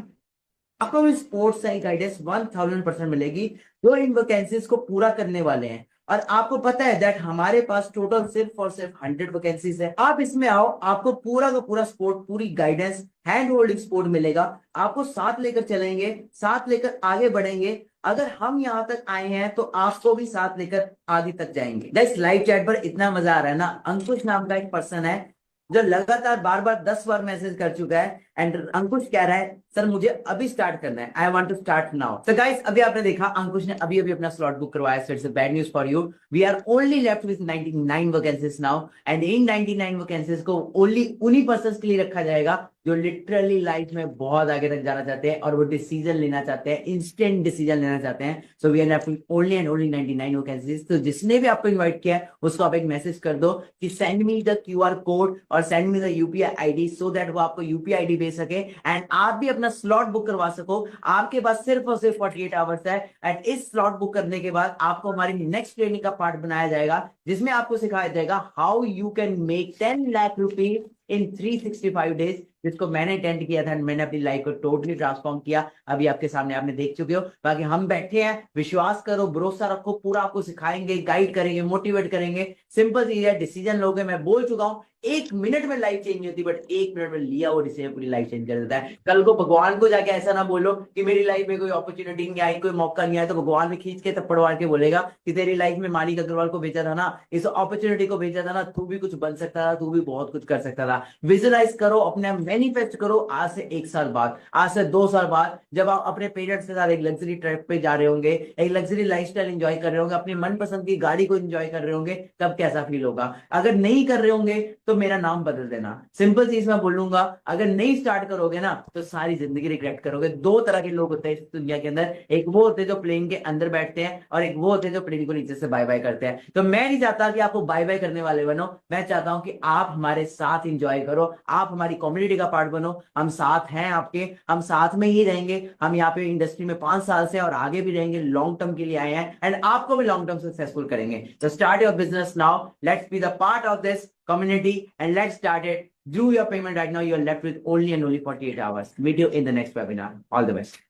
आपको भी स्पोर्ट्स सही गाइडेंस 1000% मिलेगी, जो इन वैकेंसीज को पूरा करने वाले हैं। और आपको पता है दैट हमारे पास टोटल सिर्फ और सिर्फ 100 वैकेंसीज है। आप इसमें आओ, आपको पूरा का पूरा सपोर्ट, पूरी गाइडेंस, हैंड होल्डिंग सपोर्ट मिलेगा, आपको साथ लेकर चलेंगे, साथ लेकर आगे बढ़ेंगे। अगर हम यहाँ तक आए हैं तो आपको भी साथ लेकर आगे तक जाएंगे। गाइस लाइव चैट पर इतना मजा आ रहा है ना, अंकुश नाम का एक पर्सन है जो लगातार बार बार 10 बार मैसेज कर चुका है, एंड अंकुश कह रहा है सर मुझे अभी स्टार्ट करना है, I want to start now. तो गाइस अभी आपने देखा अंकुश ने अभी अभी अपना स्लॉट बुक करवाया, so it's a bad news for you. We are only left with 99 vacancies now, and in 99 vacancies को ओनली उन्हीं पर्संस के लिए रखा जाएगा जो लिटरली लाइफ में बहुत आगे तक जाना चाहते हैं और वो डिसीजन लेना चाहते हैं, इंस्टेंट डिसीजन लेना चाहते हैं। So we are left with only and only 99 vacancies. तो जिसने भी आपको इन्वाइट किया है उसको आप एक मैसेज कर दो कि send me the QR code और send me the UPI ID, so that वो आपको UPI ID भेज सके एंड आप भी अपना स्लॉट बुक करवा सको। आपके पास सिर्फ और सिर्फ 48 आवर्स है, एंड इस स्लॉट बुक करने के बाद आपको हमारी नेक्स्ट ट्रेनिंग का पार्ट बनाया जाएगा, जिसमें आपको सिखाया जाएगा how you can make 10 lakh rupees in 365 days, जिसको मैंने अटेंड किया था, मैंने अपनी लाइफ को टोटली ट्रांसफॉर्म किया। अभी आपके सामने आपने देख चुके हो। बाकी हम बैठे हैं, विश्वास करो, भरोसा रखो, पूरा आपको सिखाएंगे, गाइड करेंगे, मोटिवेट करेंगे। सिंपल चीज है, डिसीजन लोगे। मैं बोल चुका हूं 1 मिनट में लाइफ चेंज होती है, बट 1 मिनट में लिया वो डिसीजन पूरी लाइफ चेंज कर देता है। कल को भगवान को जाके ऐसा ना बोलो कि मेरी लाइफ में कोई अपॉर्चुनिटी नहीं आई, कोई मौका नहीं आया, तो भगवान भी खींच के थप्पड़ मार के बोलेगा कि तेरी लाइफ में मानिक अग्रवाल को भेजा था ना, इस अपॉर्चुनिटी को भेजा था ना, तू भी कुछ बन सकता था, तू भी बहुत कुछ कर सकता था। विजुअलाइज करो, अपने मैनिफेस्ट करो, आज से 1 साल बाद, आज से 2 साल बाद, जब आप अपने पेरेंट्स के साथ एक लग्जरी ट्रिप पे जा रहे होंगे, एक लग्जरी लाइफस्टाइल एंजॉय कर रहे होंगे, अपनी मनपसंद की गाड़ी को एंजॉय कर रहे होंगे, तब कैसा फील होगा। अगर नहीं कर रहे होंगे तो मेरा नाम बदल देना। सिंपल चीज मैं बोलूंगा, अगर नहीं स्टार्ट करोगे ना तो सारी जिंदगी रिग्रेट करोगे। 2 तरह के लोग होते हैं इस दुनिया के अंदर, एक वो होते हैं जो प्लेन के अंदर बैठते हैं, और एक वो होते हैं जो प्लेन को नीचे से बाय बाय करते हैं। तो मैं नहीं चाहता कि आपको बाय बाय करने वाले बनो, मैं चाहता हूं कि आप हमारे साथ एंजॉय करो, आप हमारी कम्युनिटी का पार्ट बनो। हम साथ हैं आपके, हम साथ में ही रहेंगे। हम यहाँ पे इंडस्ट्री में 5 साल से और आगे भी रहेंगे, लॉन्ग टर्म के लिए आए हैं, एंड आपको भी लॉन्ग टर्म सक्सेसफुल करेंगे। तो start your business now, let's be the part of this community and let's start it. Do your payment right now. You are left with only and only 48 hours. Meet you in the next webinar. All the best.